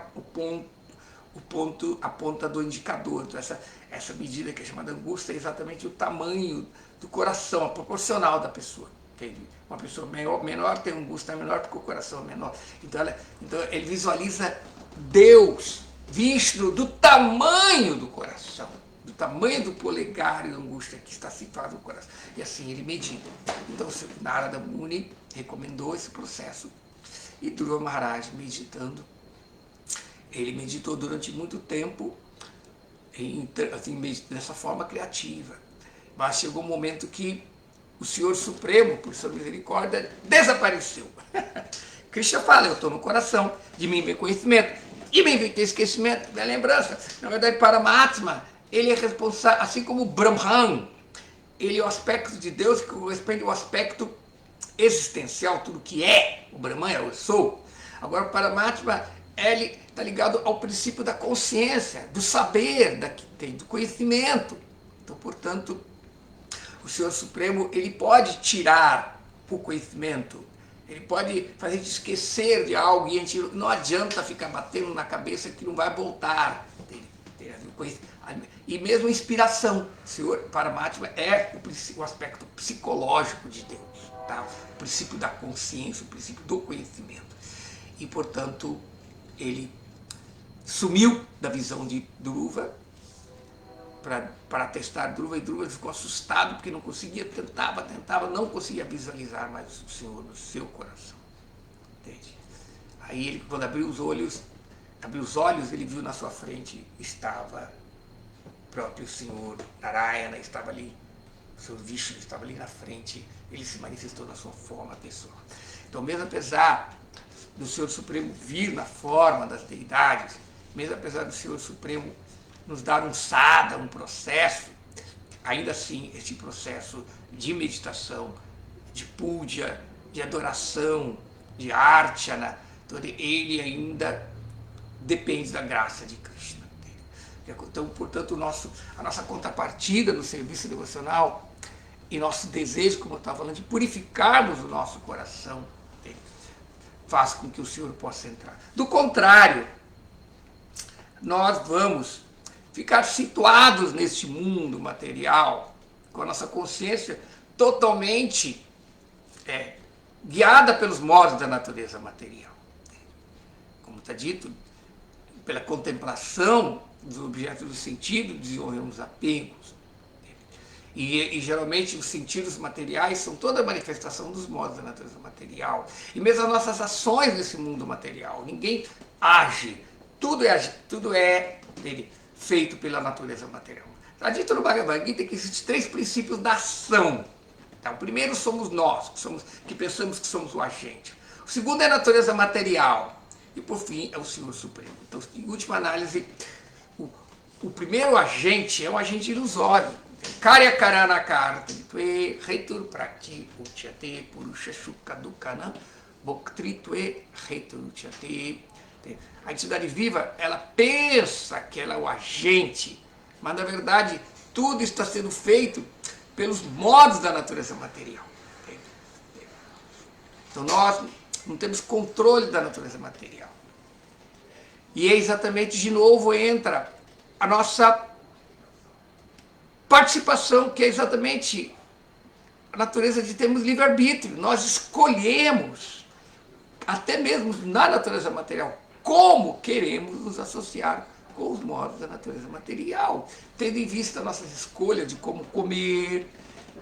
ponta do indicador. Então, essa medida que é chamada angusta é exatamente o tamanho do coração, a proporcional da pessoa. Entende? Uma pessoa menor tem angusta menor porque o coração é menor. Então ele visualiza Deus, Vishnu, do tamanho do coração, do tamanho do polegar e angusta que está situado no coração. E assim ele medita. Então Narada Muni recomendou esse processo. E Dhruva Maharaj meditando, ele meditou durante muito tempo assim, dessa forma criativa. Mas chegou um momento que o Senhor Supremo, por sua misericórdia, desapareceu. Krishna fala, eu estou no coração, de mim vem conhecimento, de mim vem esquecimento, vem lembrança. Na verdade, Paramatma, ele é responsável, assim como Brahman, ele é o aspecto de Deus que corresponde ao aspecto existencial, tudo que é. O Brahman é o eu sou. Agora, o Paramatma, ele está ligado ao princípio da consciência, do saber, do conhecimento. Então, portanto, o Senhor Supremo, ele pode tirar o conhecimento, ele pode fazer a gente esquecer de algo e a gente não adianta ficar batendo na cabeça que não vai voltar. E mesmo inspiração. O Senhor Paramatma é o aspecto psicológico de Deus, tá? O princípio da consciência, o princípio do conhecimento. E, portanto, ele sumiu da visão de Dhruva para testar Dhruva, e Dhruva ficou assustado porque não conseguia, tentava, não conseguia visualizar mais o Senhor no seu coração. Entende? Aí ele, quando abriu os olhos, ele viu na sua frente, estava o próprio Senhor Narayana, estava ali, o Senhor Vishnu estava ali na frente, ele se manifestou na sua forma pessoal. Então, mesmo apesar do Senhor Supremo vir na forma das deidades, mesmo apesar do Senhor Supremo nos dar um sadhana, um processo, ainda assim, esse processo de meditação, de puja, de adoração, de archana, ele ainda depende da graça de Krishna. Então, portanto, a nossa contrapartida no serviço devocional e nosso desejo, como eu estava falando, de purificarmos o nosso coração, faz com que o Senhor possa entrar. Do contrário, nós vamos ficar situados neste mundo material, com a nossa consciência totalmente guiada pelos modos da natureza material. Como está dito, pela contemplação dos objetos do sentido, desenvolvemos apegos. E geralmente os sentidos materiais são toda a manifestação dos modos da natureza material. E mesmo as nossas ações nesse mundo material, ninguém age, tudo é feito pela natureza material. Está dito no Bhagavad Gita que existem 3 princípios da ação. Tá? O primeiro somos nós, que pensamos que somos o agente. O segundo é a natureza material. E por fim é o Senhor Supremo. Então, em última análise, o primeiro agente é um agente ilusório. Karya karana kartritve hetur prakti uchyate purusha shukkha dukkana bhoktritve hetur uchyate. A entidade viva, ela pensa que ela é o agente, mas na verdade tudo está sendo feito pelos modos da natureza material. Então nós não temos controle da natureza material. E é exatamente, de novo, entra a nossa participação, que é exatamente a natureza de termos livre-arbítrio. Nós escolhemos, até mesmo na natureza material, como queremos nos associar com os modos da natureza material, tendo em vista nossas escolhas de como comer,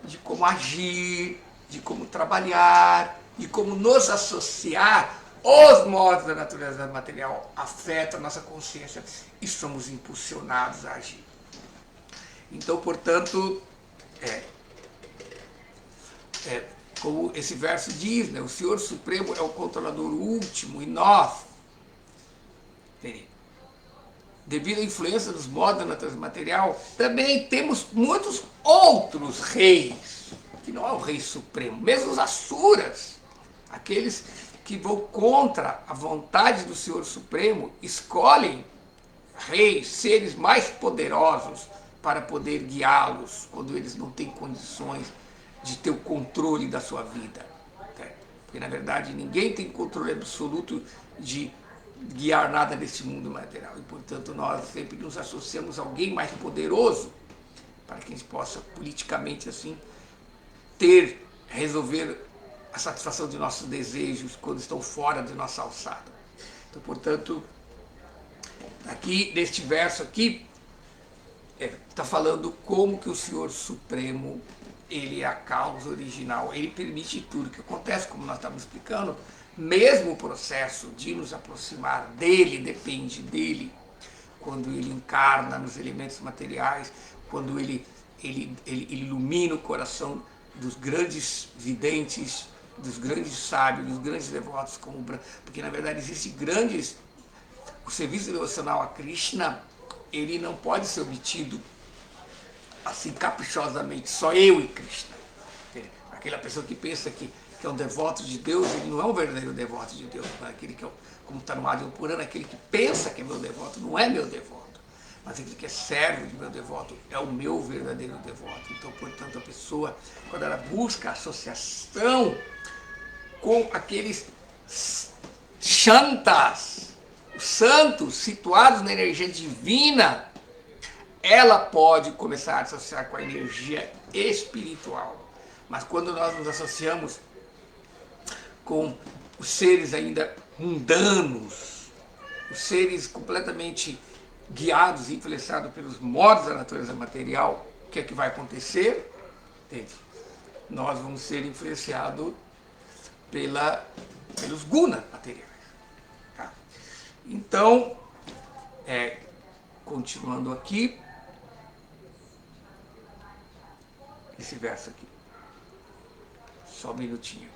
de como agir, de como trabalhar, de como nos associar. Os modos da natureza material afetam a nossa consciência e somos impulsionados a agir. Então, portanto, como esse verso diz, né? O Senhor Supremo é o controlador último e nós, devido à influência dos modos da natureza material, também temos muitos outros reis, que não é o rei supremo, mesmo os asuras, aqueles que vão contra a vontade do Senhor Supremo, escolhem reis, seres mais poderosos para poder guiá-los quando eles não têm condições de ter o controle da sua vida. Porque, na verdade, ninguém tem controle absoluto de guiar nada nesse mundo material. E, portanto, nós sempre nos associamos a alguém mais poderoso para que a gente possa, politicamente, assim, resolver a satisfação de nossos desejos quando estão fora de nossa alçada. Então, portanto, aqui, neste verso aqui, está falando como que o Senhor Supremo, ele é a causa original, ele permite tudo. O que acontece, como nós estávamos explicando, mesmo o processo de nos aproximar dele depende dele, quando ele encarna nos elementos materiais, quando ele ilumina o coração dos grandes videntes, dos grandes sábios, dos grandes devotos, como porque na verdade existem grandes... O serviço devocional a Krishna, ele não pode ser obtido assim caprichosamente, só eu e Krishna. Aquela pessoa que pensa que é um devoto de Deus, ele não é um verdadeiro devoto de Deus. Aquele que é, como está no Adya Purana, aquele que pensa que é meu devoto, não é meu devoto. Mas aquele que é servo de meu devoto é o meu verdadeiro devoto. Então, portanto, a pessoa, quando ela busca associação com aqueles shantas, os santos situados na energia divina, ela pode começar a associar com a energia espiritual. Mas quando nós nos associamos com os seres ainda mundanos, os seres completamente guiados e influenciados pelos modos da natureza material, o que é que vai acontecer? Entende? Nós vamos ser influenciados pelos gunas materiais. Tá? Então, continuando aqui, esse verso aqui. Só um minutinho.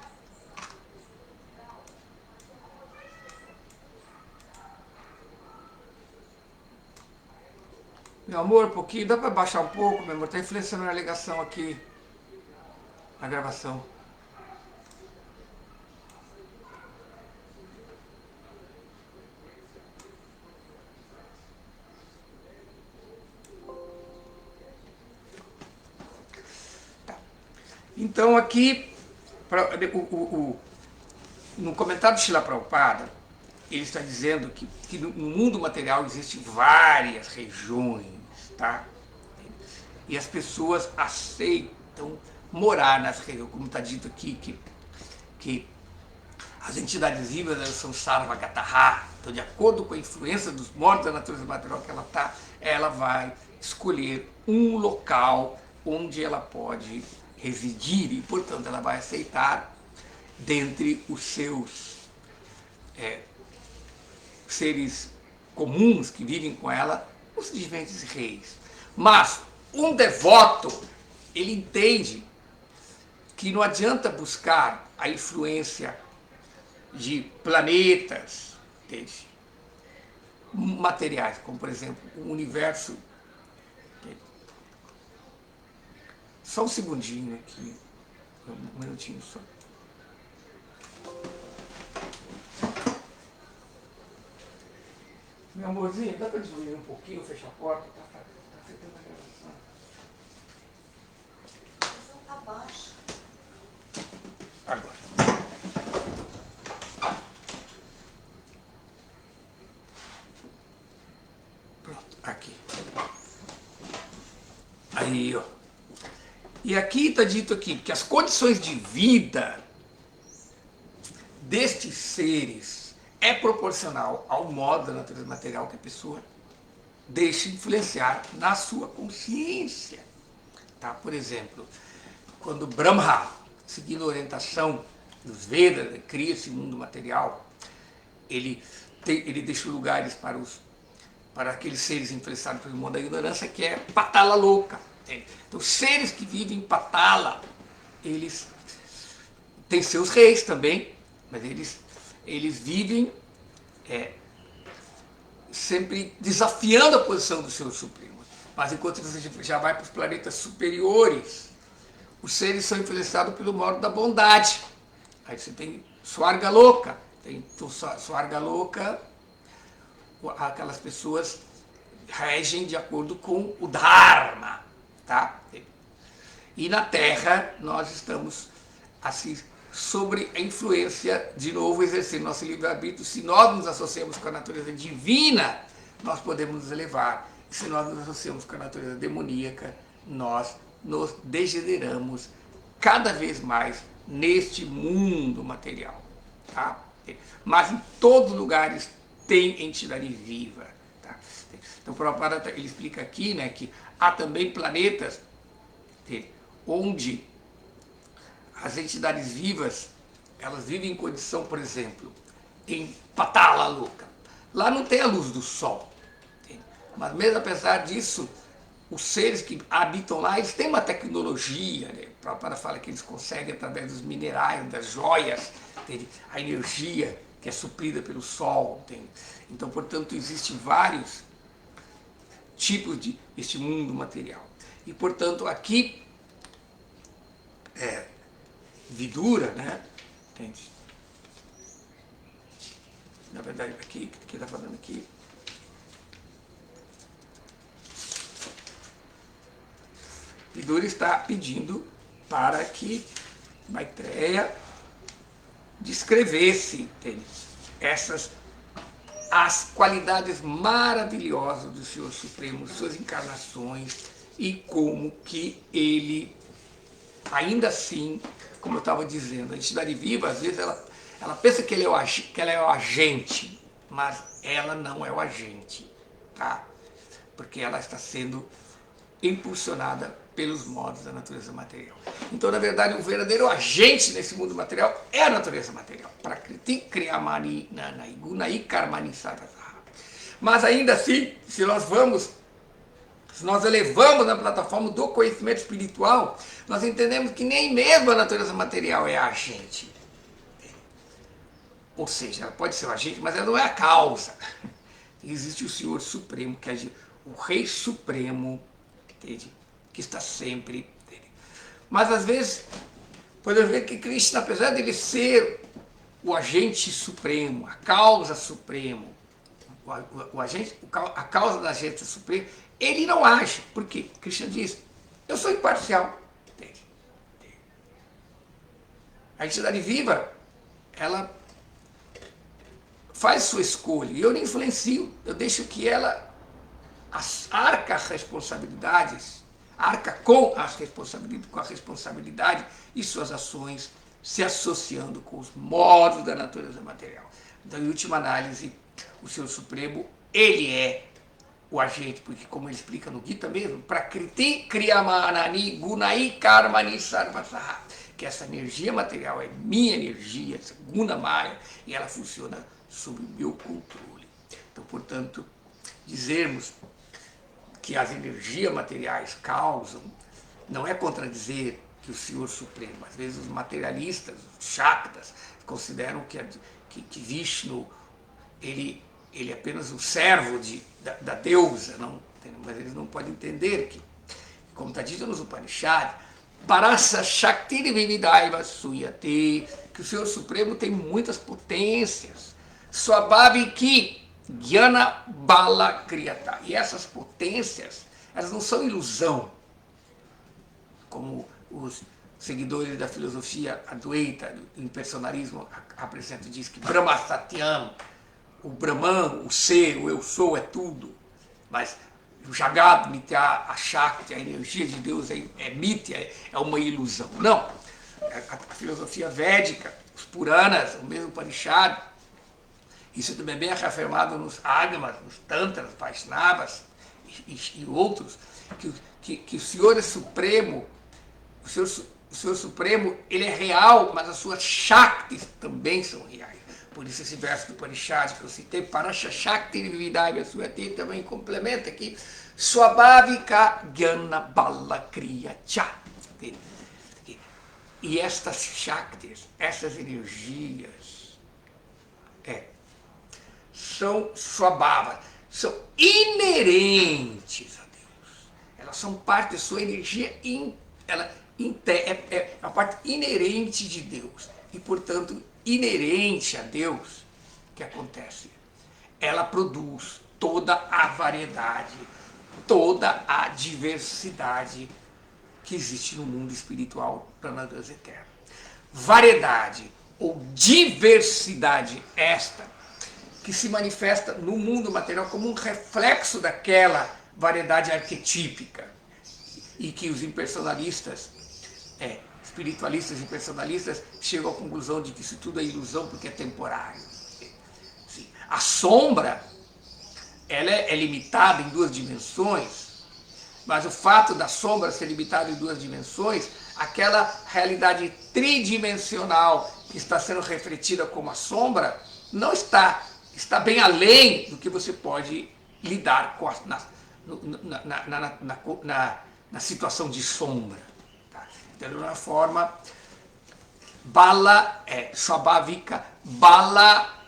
Meu amor, um pouquinho, dá para baixar um pouco, meu amor? Está influenciando a ligação aqui, a gravação. Tá. Então aqui, no comentário de Srila Prabhupada, ele está dizendo que no mundo material existem várias regiões, tá? E as pessoas aceitam morar nas regiões, como está dito aqui, que as entidades vivas elas são sarvagataha. Então, de acordo com a influência dos modos da natureza material que ela está, ela vai escolher um local onde ela pode residir e, portanto, ela vai aceitar dentre os seus seres comuns que vivem com ela, os diferentes reis. Mas um devoto, ele entende que não adianta buscar a influência de planetas, entende? Materiais, como por exemplo o universo. Só um segundinho aqui, um minutinho só. Meu amorzinho, dá para diminuir um pouquinho, fechar a porta? Tá afetando a gravação. Tá baixa. Agora. Pronto, aqui. Aí, ó. E aqui está dito aqui que as condições de vida destes seres é proporcional ao modo da natureza material que a pessoa deixa influenciar na sua consciência. Tá? Por exemplo, quando Brahma, seguindo a orientação dos Vedas, cria esse mundo material, ele deixa lugares para aqueles seres influenciados pelo mundo da ignorância, que é Patala louca. Então, seres que vivem em Patala, eles tem seus reis também, mas eles vivem sempre desafiando a posição do Senhor Supremo. Mas enquanto você já vai para os planetas superiores, os seres são influenciados pelo modo da bondade. Aí você tem Swarga Loka. Swarga Loka, aquelas pessoas regem de acordo com o Dharma. Tá? E na Terra nós estamos assim, sobre a influência, de novo, exercendo nosso livre-arbítrio. Se nós nos associamos com a natureza divina, nós podemos nos elevar. E se nós nos associamos com a natureza demoníaca, nós nos degeneramos cada vez mais neste mundo material. Tá? Mas em todos os lugares tem entidade viva. Tá? Então, o Prabhupada ele explica aqui, né, que há também planetas onde as entidades vivas, elas vivem em condição, por exemplo, em Patala Loka. Lá não tem a luz do sol. Mas mesmo apesar disso, os seres que habitam lá, eles têm uma tecnologia, né? O Prabhupada fala que eles conseguem, através dos minerais, das joias, a energia que é suprida pelo sol. Entende? Então, portanto, existem vários tipos deste mundo material. E, portanto, aqui, Vidura, né? Entende? Na verdade, aqui, o que está falando aqui? Vidura está pedindo para que Maitreya descrevesse, entende? As qualidades maravilhosas do Senhor Supremo, suas encarnações e como que ele, ainda assim, como eu estava dizendo, a entidade viva, às vezes, ela pensa que ela é o agente, mas ela não é o agente, tá? Porque ela está sendo impulsionada pelos modos da natureza material. Então, na verdade, o verdadeiro agente nesse mundo material é a natureza material. Prakriti kriyamani nanai gunai karmani sarvasaha. Mas ainda assim, se nós elevamos na plataforma do conhecimento espiritual, nós entendemos que nem mesmo a natureza material é a agente. Ou seja, ela pode ser o agente, mas ela não é a causa. Existe o Senhor Supremo, que é o Rei Supremo, entende? Que está sempre. Entende? Mas às vezes, podemos ver que Krishna, apesar de ele ser o agente supremo, a causa suprema, a causa da agência suprema, ele não age. Por quê? Krishna diz, eu sou imparcial. Entende? A entidade viva, ela faz sua escolha, e eu não influencio, eu deixo que ela arca as responsabilidades, arca com a responsabilidade e suas ações, se associando com os modos da natureza material. Então, em última análise, o Senhor Supremo, ele é o agente, porque como ele explica no Gita mesmo, Prakriti Kriyamanani Gunai Karmani Sarvasaha, que essa energia material é minha energia, essa Guna Maya, e ela funciona sob o meu controle. Então, portanto, dizermos que as energias materiais causam, não é contradizer que o Senhor Supremo, às vezes os materialistas, os Shaktas, consideram que Vishnu, ele é apenas o servo da deusa, não, mas eles não podem entender que, como está dito nos Upanishads, Parasa Shakti Vividaiva Suyate, que o Senhor Supremo tem muitas potências, Swabhaviki Jnana Bala Kriyata. E essas potências, elas não são ilusão, como os seguidores da filosofia Advaita, do impersonalismo, apresentam, diz que Brahma Satyam, o Brahman, o ser, o eu sou, é tudo. Mas o Jagat Mithya, a Shakti, a energia de Deus é Mithya, é uma ilusão. Não. A filosofia védica, os Puranas, o mesmo Upanishad, isso também é bem reafirmado nos Agamas, nos Tantras, Vaishnavas e outros, que o Senhor é supremo, o Senhor Supremo, ele é real, mas as suas Shaktis também são reais. Por isso esse verso do Upanishad que eu citei, Parasha Shakti Vividaiva Suyate, também complementa aqui, Swabhavika Jnana Bala Kriya Cha. E estas Shaktis, essas energias, são Swabhava, são inerentes a Deus. Elas são parte da sua energia, é a parte inerente de Deus. E, portanto, inerente a Deus, o que acontece? Ela produz toda a variedade, toda a diversidade que existe no mundo espiritual para Deus eterno. Variedade ou diversidade esta que se manifesta no mundo material como um reflexo daquela variedade arquetípica e que os impersonalistas, espiritualistas e impersonalistas chegam à conclusão de que isso tudo é ilusão porque é temporário. Sim. A sombra, ela é limitada em 2 dimensões, mas o fato da sombra ser limitada em 2 dimensões, aquela realidade tridimensional que está sendo refletida como a sombra, não está bem além do que você pode lidar com na situação de sombra. Tá? Então, de uma forma, Bala é Swabhavika, Bala,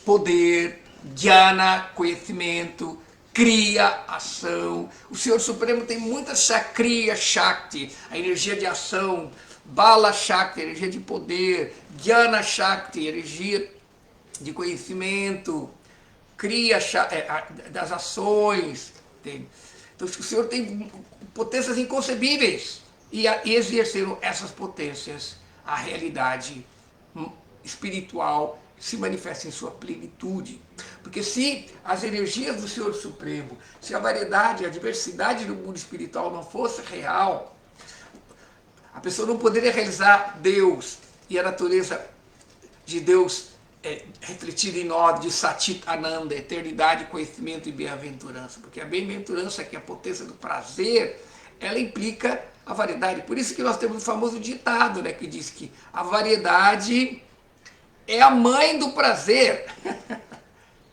poder, Jnana, conhecimento, Kriya, ação. O Senhor Supremo tem muita Kriya Shakti, a energia de ação, Bala Shakti, energia de poder, Jnana Shakti, energia de conhecimento, Kriya das ações. Entende? Então o Senhor tem potências inconcebíveis e exerceram essas potências, a realidade espiritual se manifesta em sua plenitude. Porque se as energias do Senhor Supremo, se a variedade, a diversidade do mundo espiritual não fosse real, a pessoa não poderia realizar Deus e a natureza de Deus refletida em nós, de Satit Ananda, eternidade, conhecimento e bem-aventurança. Porque a bem-aventurança, que é a potência do prazer, ela implica a variedade. Por isso que nós temos o famoso ditado, né, que diz que a variedade é a mãe do prazer.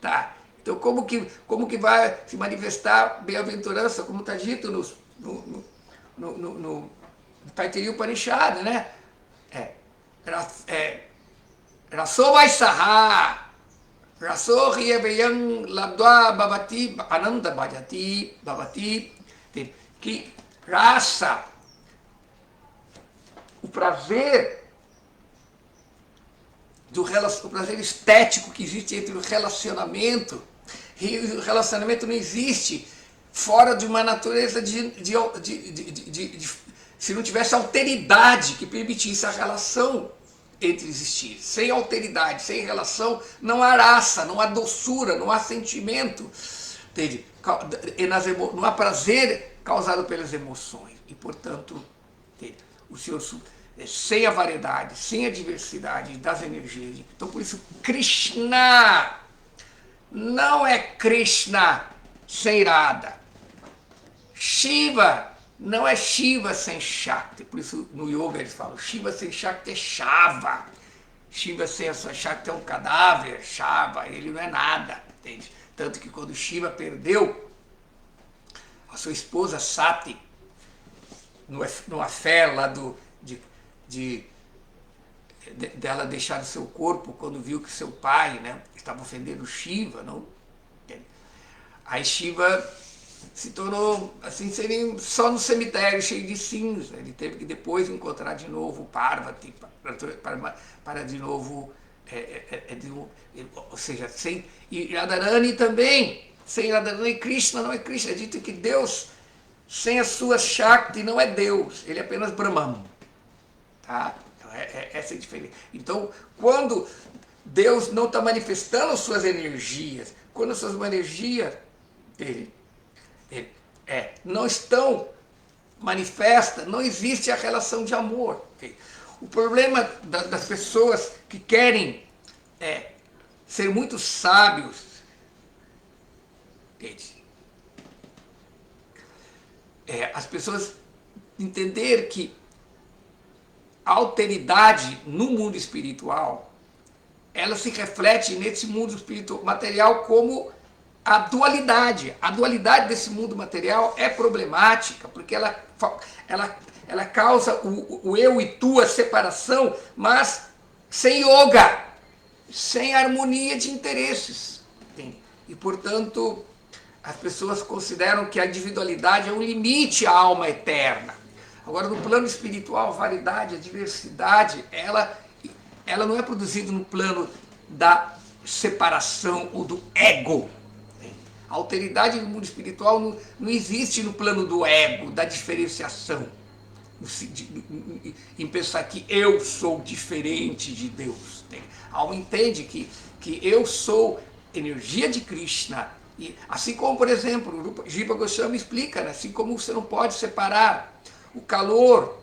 Tá? Então, como que vai se manifestar bem-aventurança, como está dito no Taittiriya Upanishad, né? Raso Vaisaha, Raso Riyavayam Labdva Bhavati, Ananda Bhajati, Bhavati, que raça, o prazer o prazer estético que existe entre o relacionamento, e o relacionamento não existe fora de uma natureza se não tivesse alteridade que permitisse a relação entre existir. Sem alteridade, sem relação, não há raça, não há doçura, não há sentimento, entende? Não há prazer causado pelas emoções. E, portanto, entende? O Senhor, sem a variedade, sem a diversidade das energias. Então, por isso, Krishna não é Krishna sem Radha. Shiva não é Shiva sem Shakti. Por isso, no yoga eles falam, Shiva sem Shakti é Shava. Shiva sem a sua Shakti é um cadáver, Shava, ele não é nada, entende? Tanto que quando Shiva perdeu a sua esposa Sati, no afé lá dela deixar o seu corpo quando viu que seu pai, né, estava ofendendo Shiva, não? Aí Shiva se tornou assim, só no cemitério cheio de cinza. Ele teve que depois encontrar de novo Parvati para de novo, ou seja, sem, e Radharani também, sem Radharani Krishna não é Krishna. É dito que Deus sem a sua Shakti não é Deus, ele é apenas Brahman. Tá? Então, essa é a diferença. Então, quando Deus não está manifestando suas energias, quando as suas energias não estão manifestas, não existe a relação de amor. O problema das pessoas que querem ser muito sábios, as pessoas entender que a alteridade no mundo espiritual, ela se reflete nesse mundo espiritual material como a dualidade. A dualidade desse mundo material é problemática, porque ela ela causa o eu e tu, a separação, mas sem yoga, sem harmonia de interesses. E, portanto, as pessoas consideram que a individualidade é um limite à alma eterna. Agora, no plano espiritual, a variedade, a diversidade, ela não é produzida no plano da separação ou do ego. A alteridade no mundo espiritual não existe no plano do ego, da diferenciação, em pensar que eu sou diferente de Deus. A alma entende que eu sou energia de Krishna. E assim como, por exemplo, o Jiva Goswami explica, né? Assim como você não pode separar o calor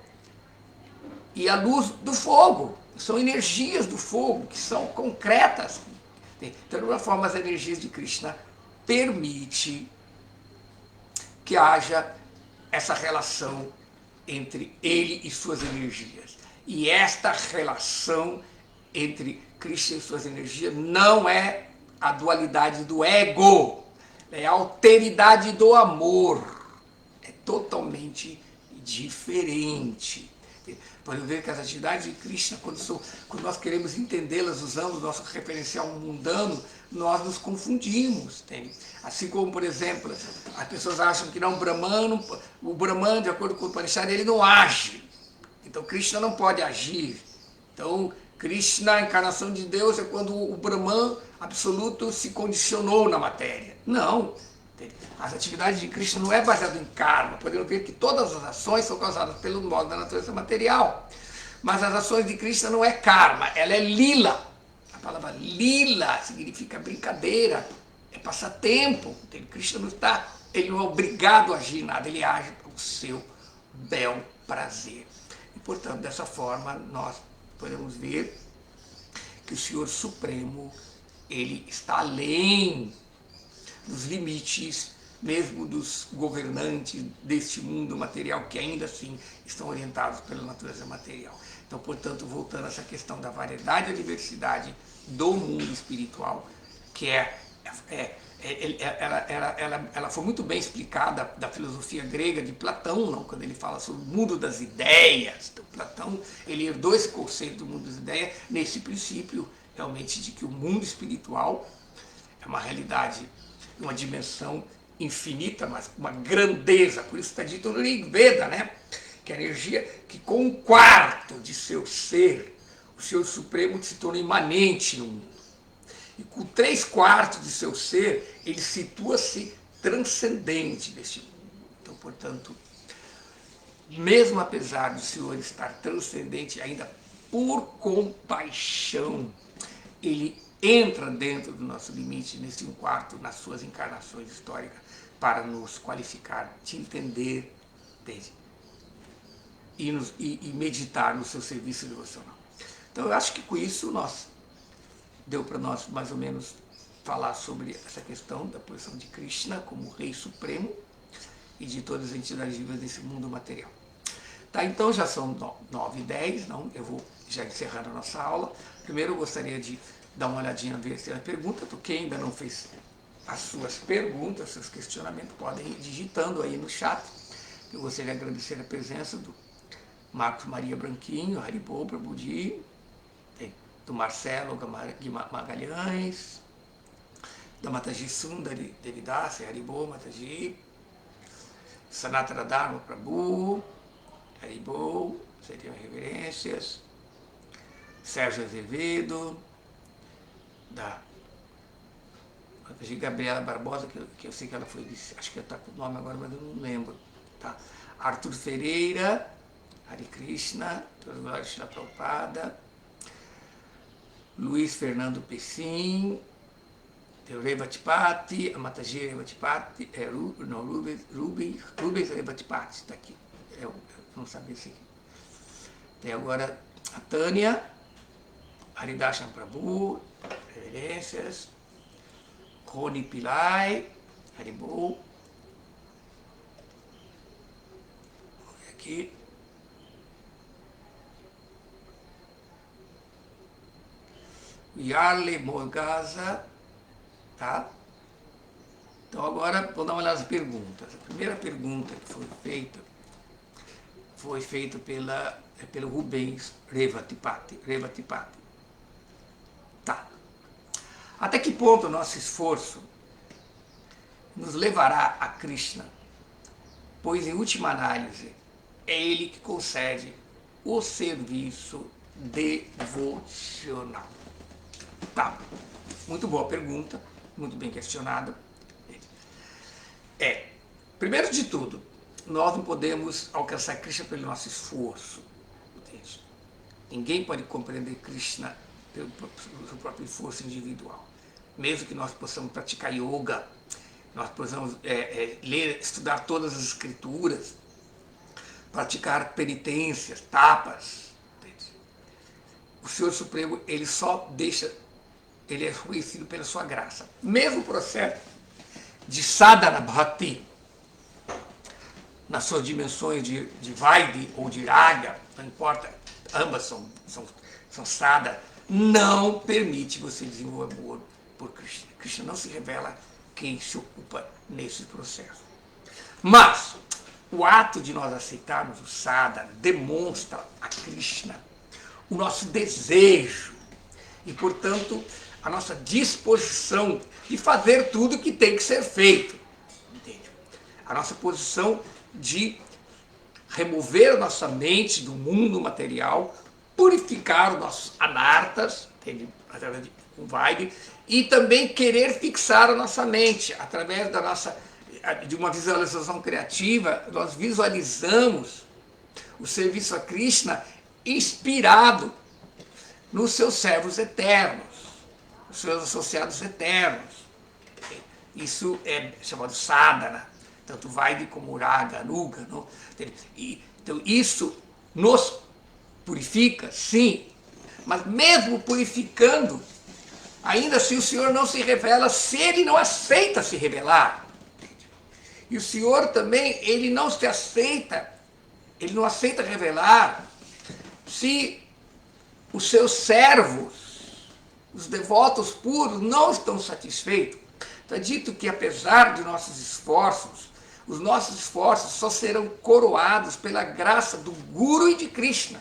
e a luz do fogo. São energias do fogo que são concretas. Então, de uma forma, as energias de Krishna permite que haja essa relação entre ele e suas energias. E esta relação entre Krishna e suas energias não é a dualidade do ego, é a alteridade do amor. É totalmente diferente. Podemos ver que as atividades de Krishna, quando nós queremos entendê-las usando o nosso referencial mundano, nós nos confundimos. Entende? Assim como, por exemplo, as pessoas acham que não, o Brahman, de acordo com o Upanishad, ele não age. Então Krishna não pode agir. Então Krishna, a encarnação de Deus, é quando o Brahman absoluto se condicionou na matéria. Não. As atividades de Krishna não é baseado em karma. Podemos ver que todas as ações são causadas pelo modo da natureza material. Mas as ações de Krishna não é karma, ela é lila. A palavra lila significa brincadeira, é passatempo. Krishna ele não é obrigado a agir nada, ele age ao seu bel prazer. E, portanto, dessa forma, nós podemos ver que o Senhor Supremo, ele está além dos limites, mesmo dos governantes deste mundo material, que ainda assim estão orientados pela natureza material. Então, portanto, voltando a essa questão da variedade e da diversidade do mundo espiritual, que ela foi muito bem explicada da filosofia grega de Platão, não? Quando ele fala sobre o mundo das ideias. Então, Platão, ele herdou esse conceito do mundo das ideias nesse princípio, realmente, de que o mundo espiritual é uma realidade, uma dimensão infinita, mas uma grandeza. Por isso está dito no Rig Veda, né? Que a energia, que com 1/4 de seu ser, o Senhor Supremo se torna imanente no mundo. E com 3/4 de seu ser, ele situa-se transcendente deste mundo. Então, portanto, mesmo apesar do Senhor estar transcendente, ainda por compaixão, ele entra dentro do nosso limite, nesse 1/4, nas suas encarnações históricas, para nos qualificar, te entender, entende? E meditar no seu serviço devocional. Então, eu acho que com isso deu para nós mais ou menos falar sobre essa questão da posição de Krishna como Rei Supremo e de todas as entidades vivas desse mundo material. Tá, então já são 9h10, não? Eu vou já encerrando a nossa aula. Primeiro eu gostaria de dar uma olhadinha, ver se tem pergunta, porque quem ainda não fez as suas perguntas, seus questionamentos, podem ir digitando aí no chat. Eu gostaria de agradecer a presença do Marcos Maria Branquinho, Haribol Prabhuji, do Marcelo Magalhães, da Mataji Sundari Devidasi, Haribol, Mataji, Sanatana Dharma Prabhu, Haribol, seriam reverências, Sérgio Azevedo, da Gabriela Barbosa, que eu sei que ela foi, acho que ela está com o nome agora, mas eu não lembro. Tá? Arthur Ferreira, Hare Krishna, Shila Prabhupada, Luiz Fernando Pessim, Revatipati, a Mataji Revatipati, Rubens Revatipati, está aqui. Eu não sabia se. Tem agora a Tânia, Haridashan Prabhu, reverências, Rony Pillai, Haribol. Vamos ver aqui. Yarley Morgaza, tá? Então agora vamos dar uma olhada nas perguntas. A primeira pergunta que foi feita foi feito pelo Rubens Revatipati. Tá. Até que ponto o nosso esforço nos levará a Krishna? Pois, em última análise, é Ele que concede o serviço devocional. Tá. Muito boa pergunta, muito bem questionada. Primeiro de tudo, nós não podemos alcançar Krishna pelo nosso esforço. Entende? Ninguém pode compreender Krishna pelo seu próprio esforço individual. Mesmo que nós possamos praticar yoga, nós possamos ler, estudar todas as escrituras, praticar penitências, tapas. Entende? O Senhor Supremo, ele só deixa, ele é reconhecido pela sua graça. Mesmo o processo de sadhana bhakti, nas suas dimensões de Vaidhi ou de Raga, não importa, ambas são sadhana, não permite você desenvolver amor por Krishna. Krishna não se revela quem se ocupa nesse processo. Mas o ato de nós aceitarmos o sadhana demonstra a Krishna o nosso desejo e, portanto, a nossa disposição de fazer tudo o que tem que ser feito. Entende? A nossa posição de remover a nossa mente do mundo material, purificar os nossos anartas, entende? Através de um vibe, e também querer fixar a nossa mente através de uma visualização criativa. Nós visualizamos o serviço a Krishna inspirado nos seus servos eternos, os seus associados eternos. Isso é chamado sadhana, tanto Vaidhi como Raga, Anuga. Não? Então isso nos purifica, sim, mas mesmo purificando, ainda assim o Senhor não se revela se Ele não aceita se revelar. E o Senhor também, Ele não aceita revelar se os seus servos, os devotos puros, não estão satisfeitos. Está dito que, apesar de nossos esforços, os nossos esforços só serão coroados pela graça do Guru e de Krishna,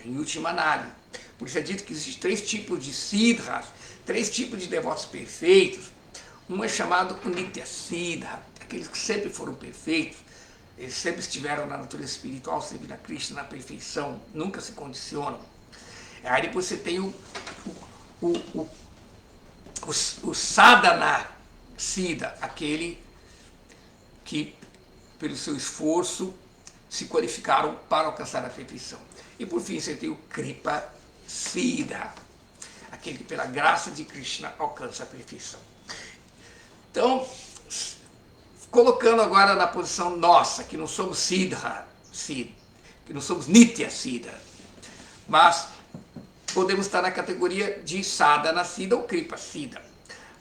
em última análise. Por isso é dito que existem 3 tipos de siddhas, 3 tipos de devotos perfeitos. Um é chamado Nitya Siddha, aqueles que sempre foram perfeitos, eles sempre estiveram na natureza espiritual, servindo a Krishna na perfeição, nunca se condicionam. Aí depois você tem o sadhana siddha, aquele que, pelo seu esforço, se qualificaram para alcançar a perfeição. E por fim você tem o kripa siddha, aquele que pela graça de Krishna alcança a perfeição. Então, colocando agora na posição nossa, que não somos siddha, que não somos nitya siddha, mas podemos estar na categoria de sadhana siddha ou kripa siddha.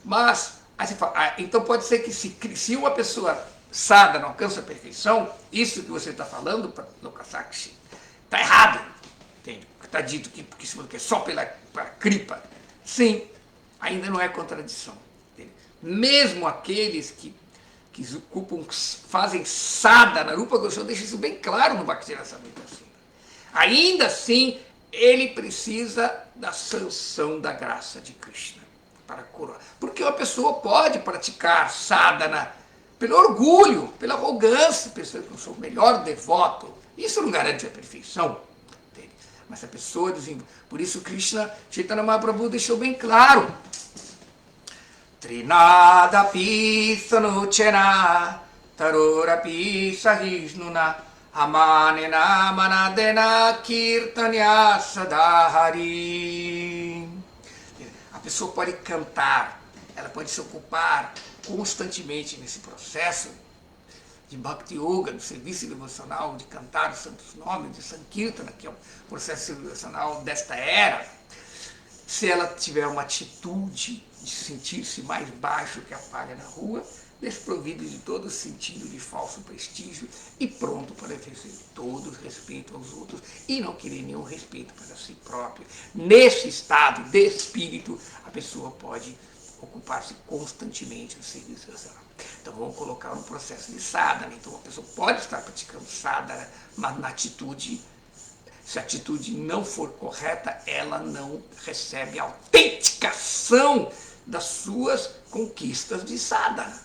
Mas, aí você fala, então pode ser que se uma pessoa sadhana alcança a perfeição, isso que você está falando, para Lokasakshi, está errado. Entende? Está dito que é só pela kripa. Sim, ainda não é contradição. Entende? Mesmo aqueles que fazem sadhana, Rupa Goswami deixa isso bem claro no Bhakti Rasamrita Sindhu. Ainda assim, ele precisa da sanção da graça de Krishna para coroar. Porque uma pessoa pode praticar sadhana pelo orgulho, pela arrogância, pensando que eu sou o melhor devoto. Isso não garante a perfeição. Entende? Mas a pessoa desenvolve. Por isso Krishna, Chaitanya Mahaprabhu deixou bem claro. Trinadapi sanuchena tarorapi sahisnuna amanena manadena kirtanya sadahari. A pessoa pode cantar, ela pode se ocupar constantemente nesse processo de Bhakti Yoga, do serviço devocional, de cantar os santos nomes, de Sankirtana, que é um processo devocional desta era, se ela tiver uma atitude de sentir-se mais baixo que a palha na rua, desprovido de todo sentido de falso prestígio e pronto para oferecer todo o respeito aos outros e não querer nenhum respeito para si próprio. Nesse estado de espírito, a pessoa pode ocupar-se constantemente do serviço devocional. Então vamos colocar um processo de sadhana. Então a pessoa pode estar praticando sadhana, mas na atitude, se a atitude não for correta, ela não recebe a autenticação das suas conquistas de sadhana.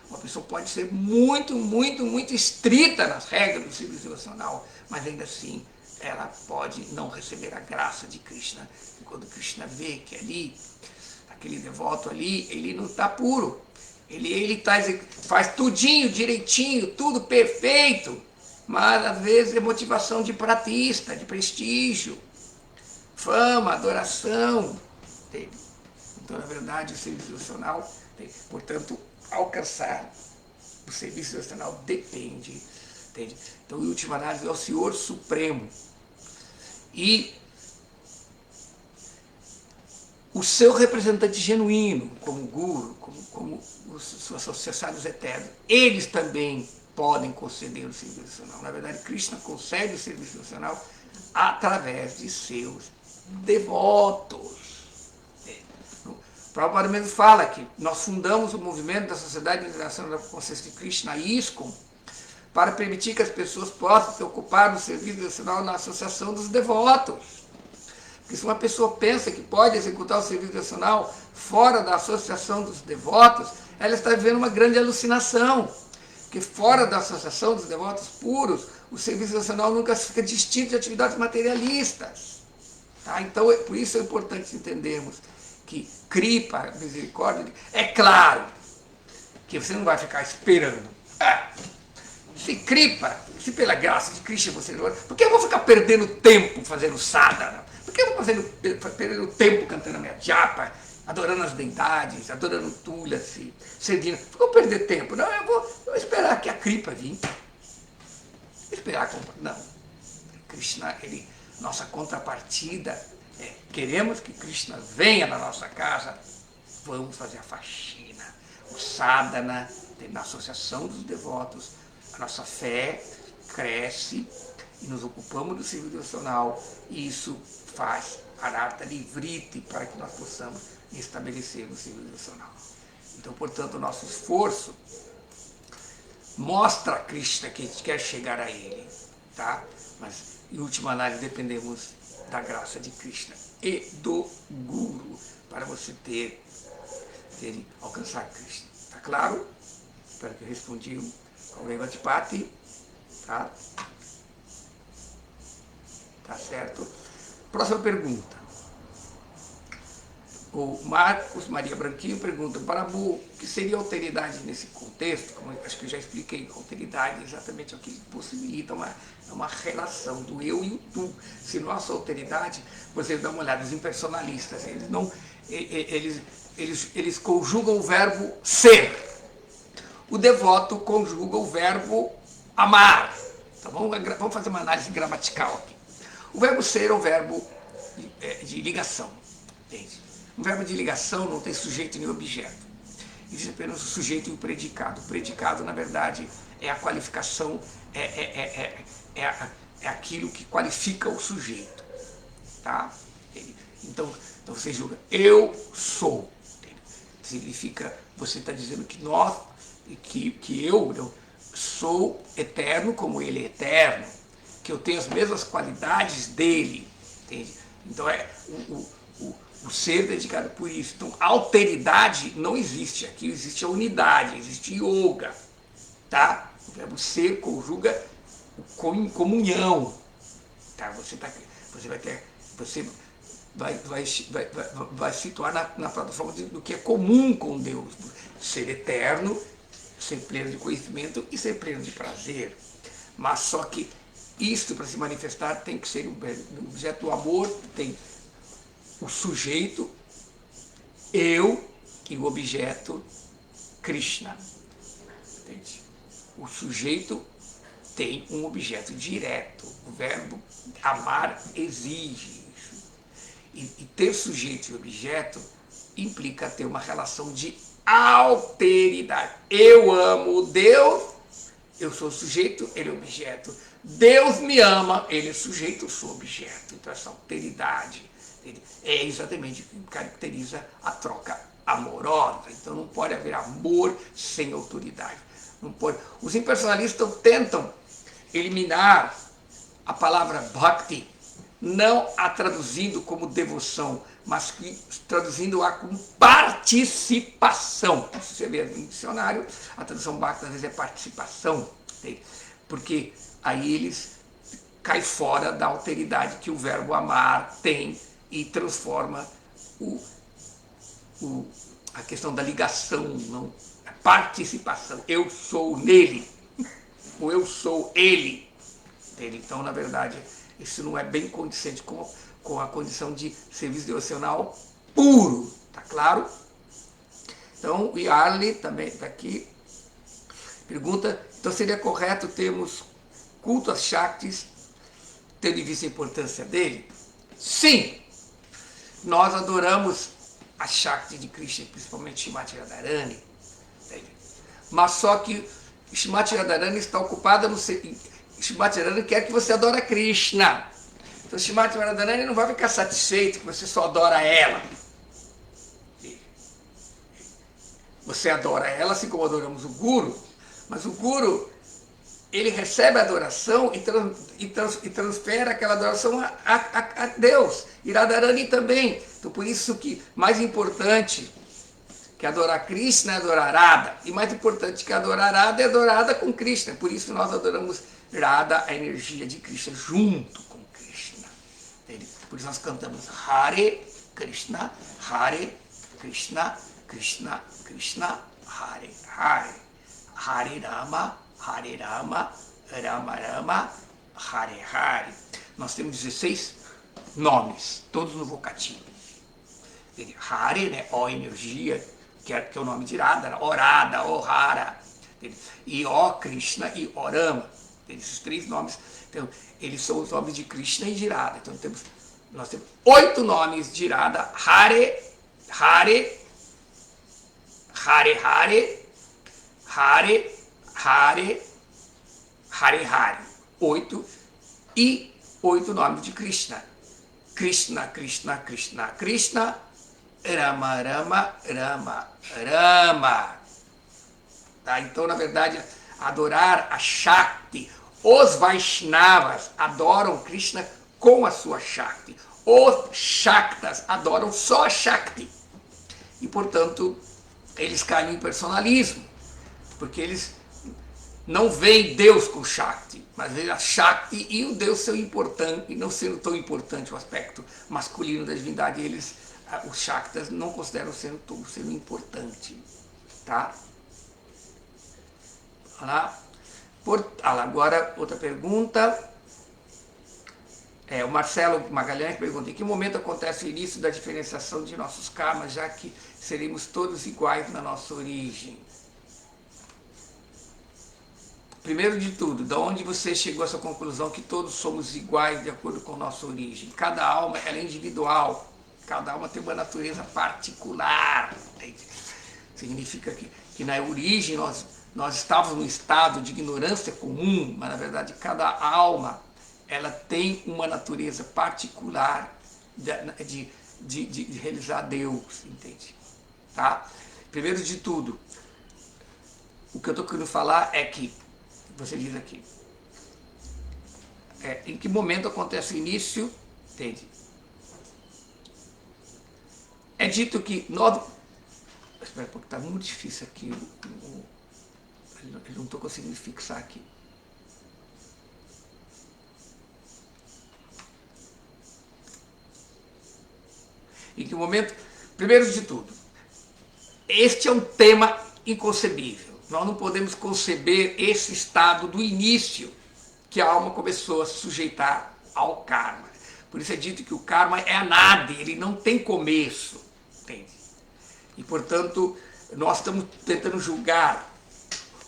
Uma pessoa pode ser muito, muito, muito estrita nas regras do serviço devocional, mas ainda assim ela pode não receber a graça de Krishna. E quando Krishna vê que ali, aquele devoto ali, ele não está puro. Ele faz tudinho, direitinho, tudo perfeito, mas às vezes é motivação de pratista, de prestígio, fama, adoração. Entende? Então, na verdade, o serviço devocional, portanto, alcançar o serviço devocional depende. Entende? Então, em última análise, é o Senhor Supremo. E o seu representante genuíno, como guru, como os seus associados eternos, eles também podem conceder o serviço devocional. Na verdade, Krishna concede o serviço devocional através de seus devotos. O Prabhupada mesmo fala que nós fundamos o movimento da Sociedade Internacional da Consciência de Krishna, ISKCON, para permitir que as pessoas possam se ocupar do serviço devocional na associação dos devotos. Porque se uma pessoa pensa que pode executar o serviço devocional fora da associação dos devotos, ela está vivendo uma grande alucinação. Porque fora da associação dos devotos puros, o serviço devocional nunca fica distinto de atividades materialistas. Tá? Então, por isso é importante entendermos que Kripa, misericórdia, é claro que você não vai ficar esperando. Se Kripa, se pela graça de Krishna você não... Por que eu vou ficar perdendo tempo fazendo sadhana? Por que eu vou perdendo tempo cantando a minha japa, adorando as deidades, adorando Tulasi, servindo? Por que eu perder tempo? Não, eu vou esperar que a Kripa vim. Esperar que... Não. Krishna, nossa contrapartida queremos que Krishna venha na nossa casa, vamos fazer a faxina. O sadhana, na associação dos devotos, a nossa fé cresce e nos ocupamos do serviço devocional, e isso faz arata livrite para que nós possamos estabelecer o serviço devocional. Então, portanto, o nosso esforço mostra a Krishna que a gente quer chegar a Ele, tá? Mas, em última análise, dependemos da graça de Krishna e do Guru para você alcançar Krishna. Tá claro? Espero que eu respondi ao Revatipati. Tá? Tá certo? Próxima pergunta. O Marcos Maria Branquinho pergunta: Prabhu, o que seria alteridade nesse contexto? Como eu acho que eu já expliquei, alteridade é exatamente o que possibilita uma relação do eu e o tu. Se nossa alteridade, vocês dão uma olhada, os impersonalistas, eles conjugam o verbo ser. O devoto conjuga o verbo amar. Então vamos fazer uma análise gramatical aqui. O verbo ser é um verbo de ligação. Entende? Um verbo de ligação não tem sujeito nem objeto. Existe apenas o sujeito e o predicado. O predicado, na verdade, é a qualificação, é aquilo que qualifica o sujeito. Tá? Então você julga, eu sou. Significa, você está dizendo que eu sou eterno como ele é eterno, que eu tenho as mesmas qualidades dele. Entende? Então o ser dedicado por isso. Então, a alteridade não existe. Aqui existe a unidade, existe yoga. Tá? O verbo ser conjuga comunhão. Tá? Você vai situar na plataforma do que é comum com Deus. Ser eterno, ser pleno de conhecimento e ser pleno de prazer. Mas só que isto, para se manifestar, tem que ser um objeto do amor, tem o sujeito, eu, e o objeto, Krishna. Entende? O sujeito tem um objeto direto. O verbo amar exige isso. E ter sujeito e objeto implica ter uma relação de alteridade. Eu amo Deus, eu sou sujeito, ele é objeto. Deus me ama, ele é sujeito, eu sou objeto. Então essa alteridade é exatamente o que caracteriza a troca amorosa. Então não pode haver amor sem autoridade. Não pode. Os impersonalistas tentam eliminar a palavra bhakti, não a traduzindo como devoção, mas traduzindo-a como participação. Se você ver no dicionário, a tradução bhakti às vezes é participação, porque aí eles caem fora da alteridade que o verbo amar tem e transforma a questão da ligação, não, a participação. Eu sou nele, ou eu sou ele. Então, na verdade, isso não é bem condizente com a condição de serviço devocional puro, tá claro? Então, o Yarli também está aqui, pergunta, então seria correto termos culto às Shaktis, tendo em vista a importância dele? Sim! Nós adoramos a Shakti de Krishna, principalmente Shrimati Radharani, mas só que Shrimati Radharani está ocupada no... Shrimati Radharani quer que você adore a Krishna. Então Shrimati Radharani não vai ficar satisfeito que você só adora ela. Você adora ela, assim como adoramos o Guru, mas o Guru, ele recebe a adoração e transfere aquela adoração a Deus. E Radharani também. Então por isso que mais importante que adorar Krishna é adorar Radha. E mais importante que adorar Radha é adorada com Krishna. Por isso nós adoramos Radha, a energia de Krishna, junto com Krishna. Por isso nós cantamos Hare Krishna, Hare Krishna, Krishna Krishna, Hare Hare. Hare Rama, Hare Rama, Rama Rama, Hare Hare. Nós temos 16 nomes, todos no vocativo. Hare, né, ó energia, que é o nome de Radha, Orada, Ohara, e ó Krishna e ó Rama. Esses 3 nomes, então, eles são os nomes de Krishna e de Radha. Então nós temos 8 nomes de Radha, Hare, Hare, Hare Hare, Hare, Hare, Hare Hare. 8 e 8 nomes de Krishna. Krishna, Krishna, Krishna, Krishna, Rama, Rama, Rama, Rama. Tá? Então, na verdade, adorar a Shakti, os Vaishnavas adoram Krishna com a sua Shakti. Os Shaktas adoram só a Shakti. E, portanto, eles caem em personalismo, porque eles não veem Deus com Shakti, mas veem a Shakti e o Deus são importante, e não sendo tão importante o aspecto masculino da divindade, os Shaktas não consideram sendo importante. Tá? Agora, outra pergunta. O Marcelo Magalhães pergunta, em que momento acontece o início da diferenciação de nossos karmas, já que seremos todos iguais na nossa origem? Primeiro de tudo, de onde você chegou a essa conclusão que todos somos iguais de acordo com a nossa origem? Cada alma ela é individual, cada alma tem uma natureza particular. Significa que na origem nós estávamos num estado de ignorância comum, mas na verdade cada alma ela tem uma natureza particular de realizar Deus, entende? Tá? Primeiro de tudo, o que eu estou querendo falar é que, você diz aqui, em que momento acontece o início, entende? É dito que nós... Espera um pouco, está muito difícil aqui, eu não estou conseguindo fixar aqui. Em que momento? Primeiro de tudo, este é um tema inconcebível. Nós não podemos conceber esse estado do início que a alma começou a se sujeitar ao karma. Por isso é dito que o karma é anadi, ele não tem começo. Entende? E, portanto, nós estamos tentando julgar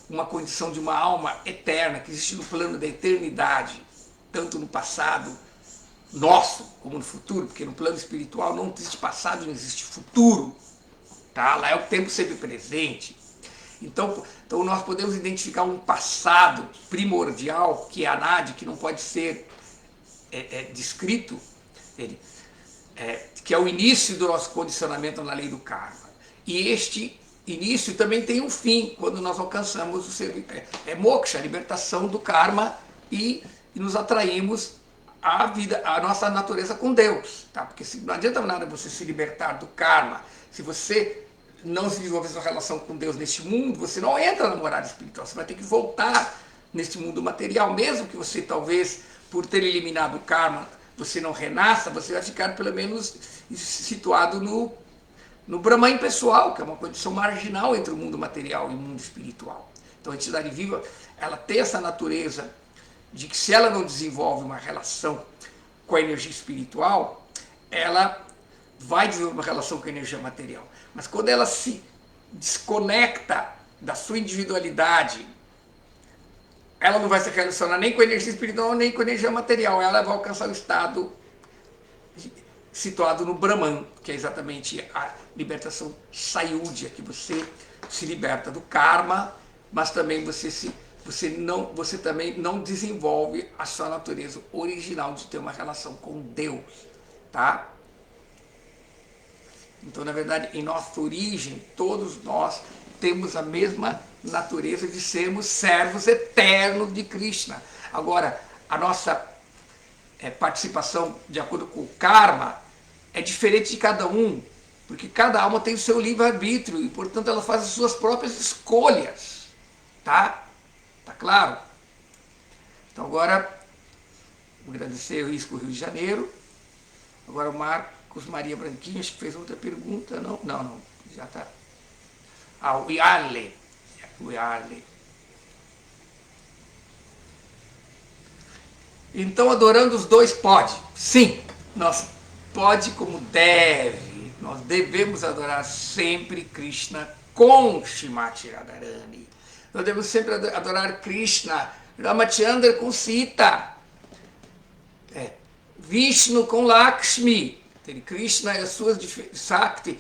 uma condição de uma alma eterna que existe no plano da eternidade, tanto no passado nosso como no futuro, porque no plano espiritual não existe passado, não existe futuro, tá? Lá é o tempo sempre presente. Então nós podemos identificar um passado primordial, que é anadi, que não pode ser descrito, que é o início do nosso condicionamento na lei do karma. E este início também tem um fim, quando nós alcançamos moksha, a libertação do karma, e nos atraímos à vida, à nossa natureza com Deus. Tá? Porque não adianta nada você se libertar do karma. Se você não se desenvolver sua relação com Deus neste mundo, você não entra na morada espiritual. Você vai ter que voltar neste mundo material, mesmo que você talvez, por ter eliminado o karma, você não renasça, você vai ficar pelo menos situado no Brahman pessoal, que é uma condição marginal entre o mundo material e o mundo espiritual. Então a entidade viva, ela tem essa natureza de que se ela não desenvolve uma relação com a energia espiritual, ela vai desenvolver uma relação com a energia material. Mas quando ela se desconecta da sua individualidade, ela não vai se relacionar nem com a energia espiritual, nem com a energia material. Ela vai alcançar o estado situado no Brahman, que é exatamente a libertação sayudhya, que você se liberta do karma, mas também você também não desenvolve a sua natureza original de ter uma relação com Deus, tá? Então, na verdade, em nossa origem, todos nós temos a mesma natureza de sermos servos eternos de Krishna. Agora, a nossa participação de acordo com o karma é diferente de cada um, porque cada alma tem o seu livre-arbítrio e, portanto, ela faz as suas próprias escolhas, tá? Tá claro? Então, agora, vou agradecer o Risco Rio de Janeiro. Agora o Marcos Maria Branquinho, acho que fez outra pergunta, não? Não, já está. O Iale. Então, adorando os dois pode. Sim, nós pode como deve. Nós devemos adorar sempre Krishna com Shrimati Radharani. Nós devemos sempre adorar Krishna, Ramachandra com Sita, Vishnu com Lakshmi, Krishna e as suas Sakti,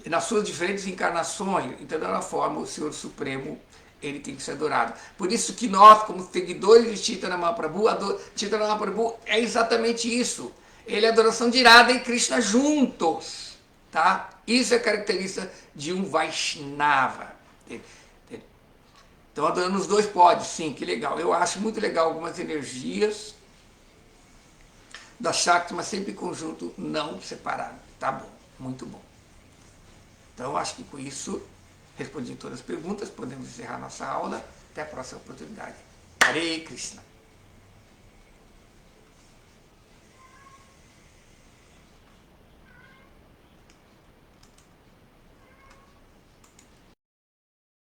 nas suas diferentes encarnações. Então, da forma, o Senhor Supremo, ele tem que ser adorado. Por isso que nós, como seguidores de Chaitanya Mahaprabhu, Chaitanya Mahaprabhu é exatamente isso. Ele é a adoração de Radha e Krishna juntos. Tá? Isso é característica de um Vaishnava. Então, adorando os dois pode, sim, que legal. Eu acho muito legal algumas energias da Shakti, mas sempre em conjunto, não separado. Tá bom, muito bom. Então, acho que com isso respondi todas as perguntas, podemos encerrar nossa aula. Até a próxima oportunidade. Hare Krishna.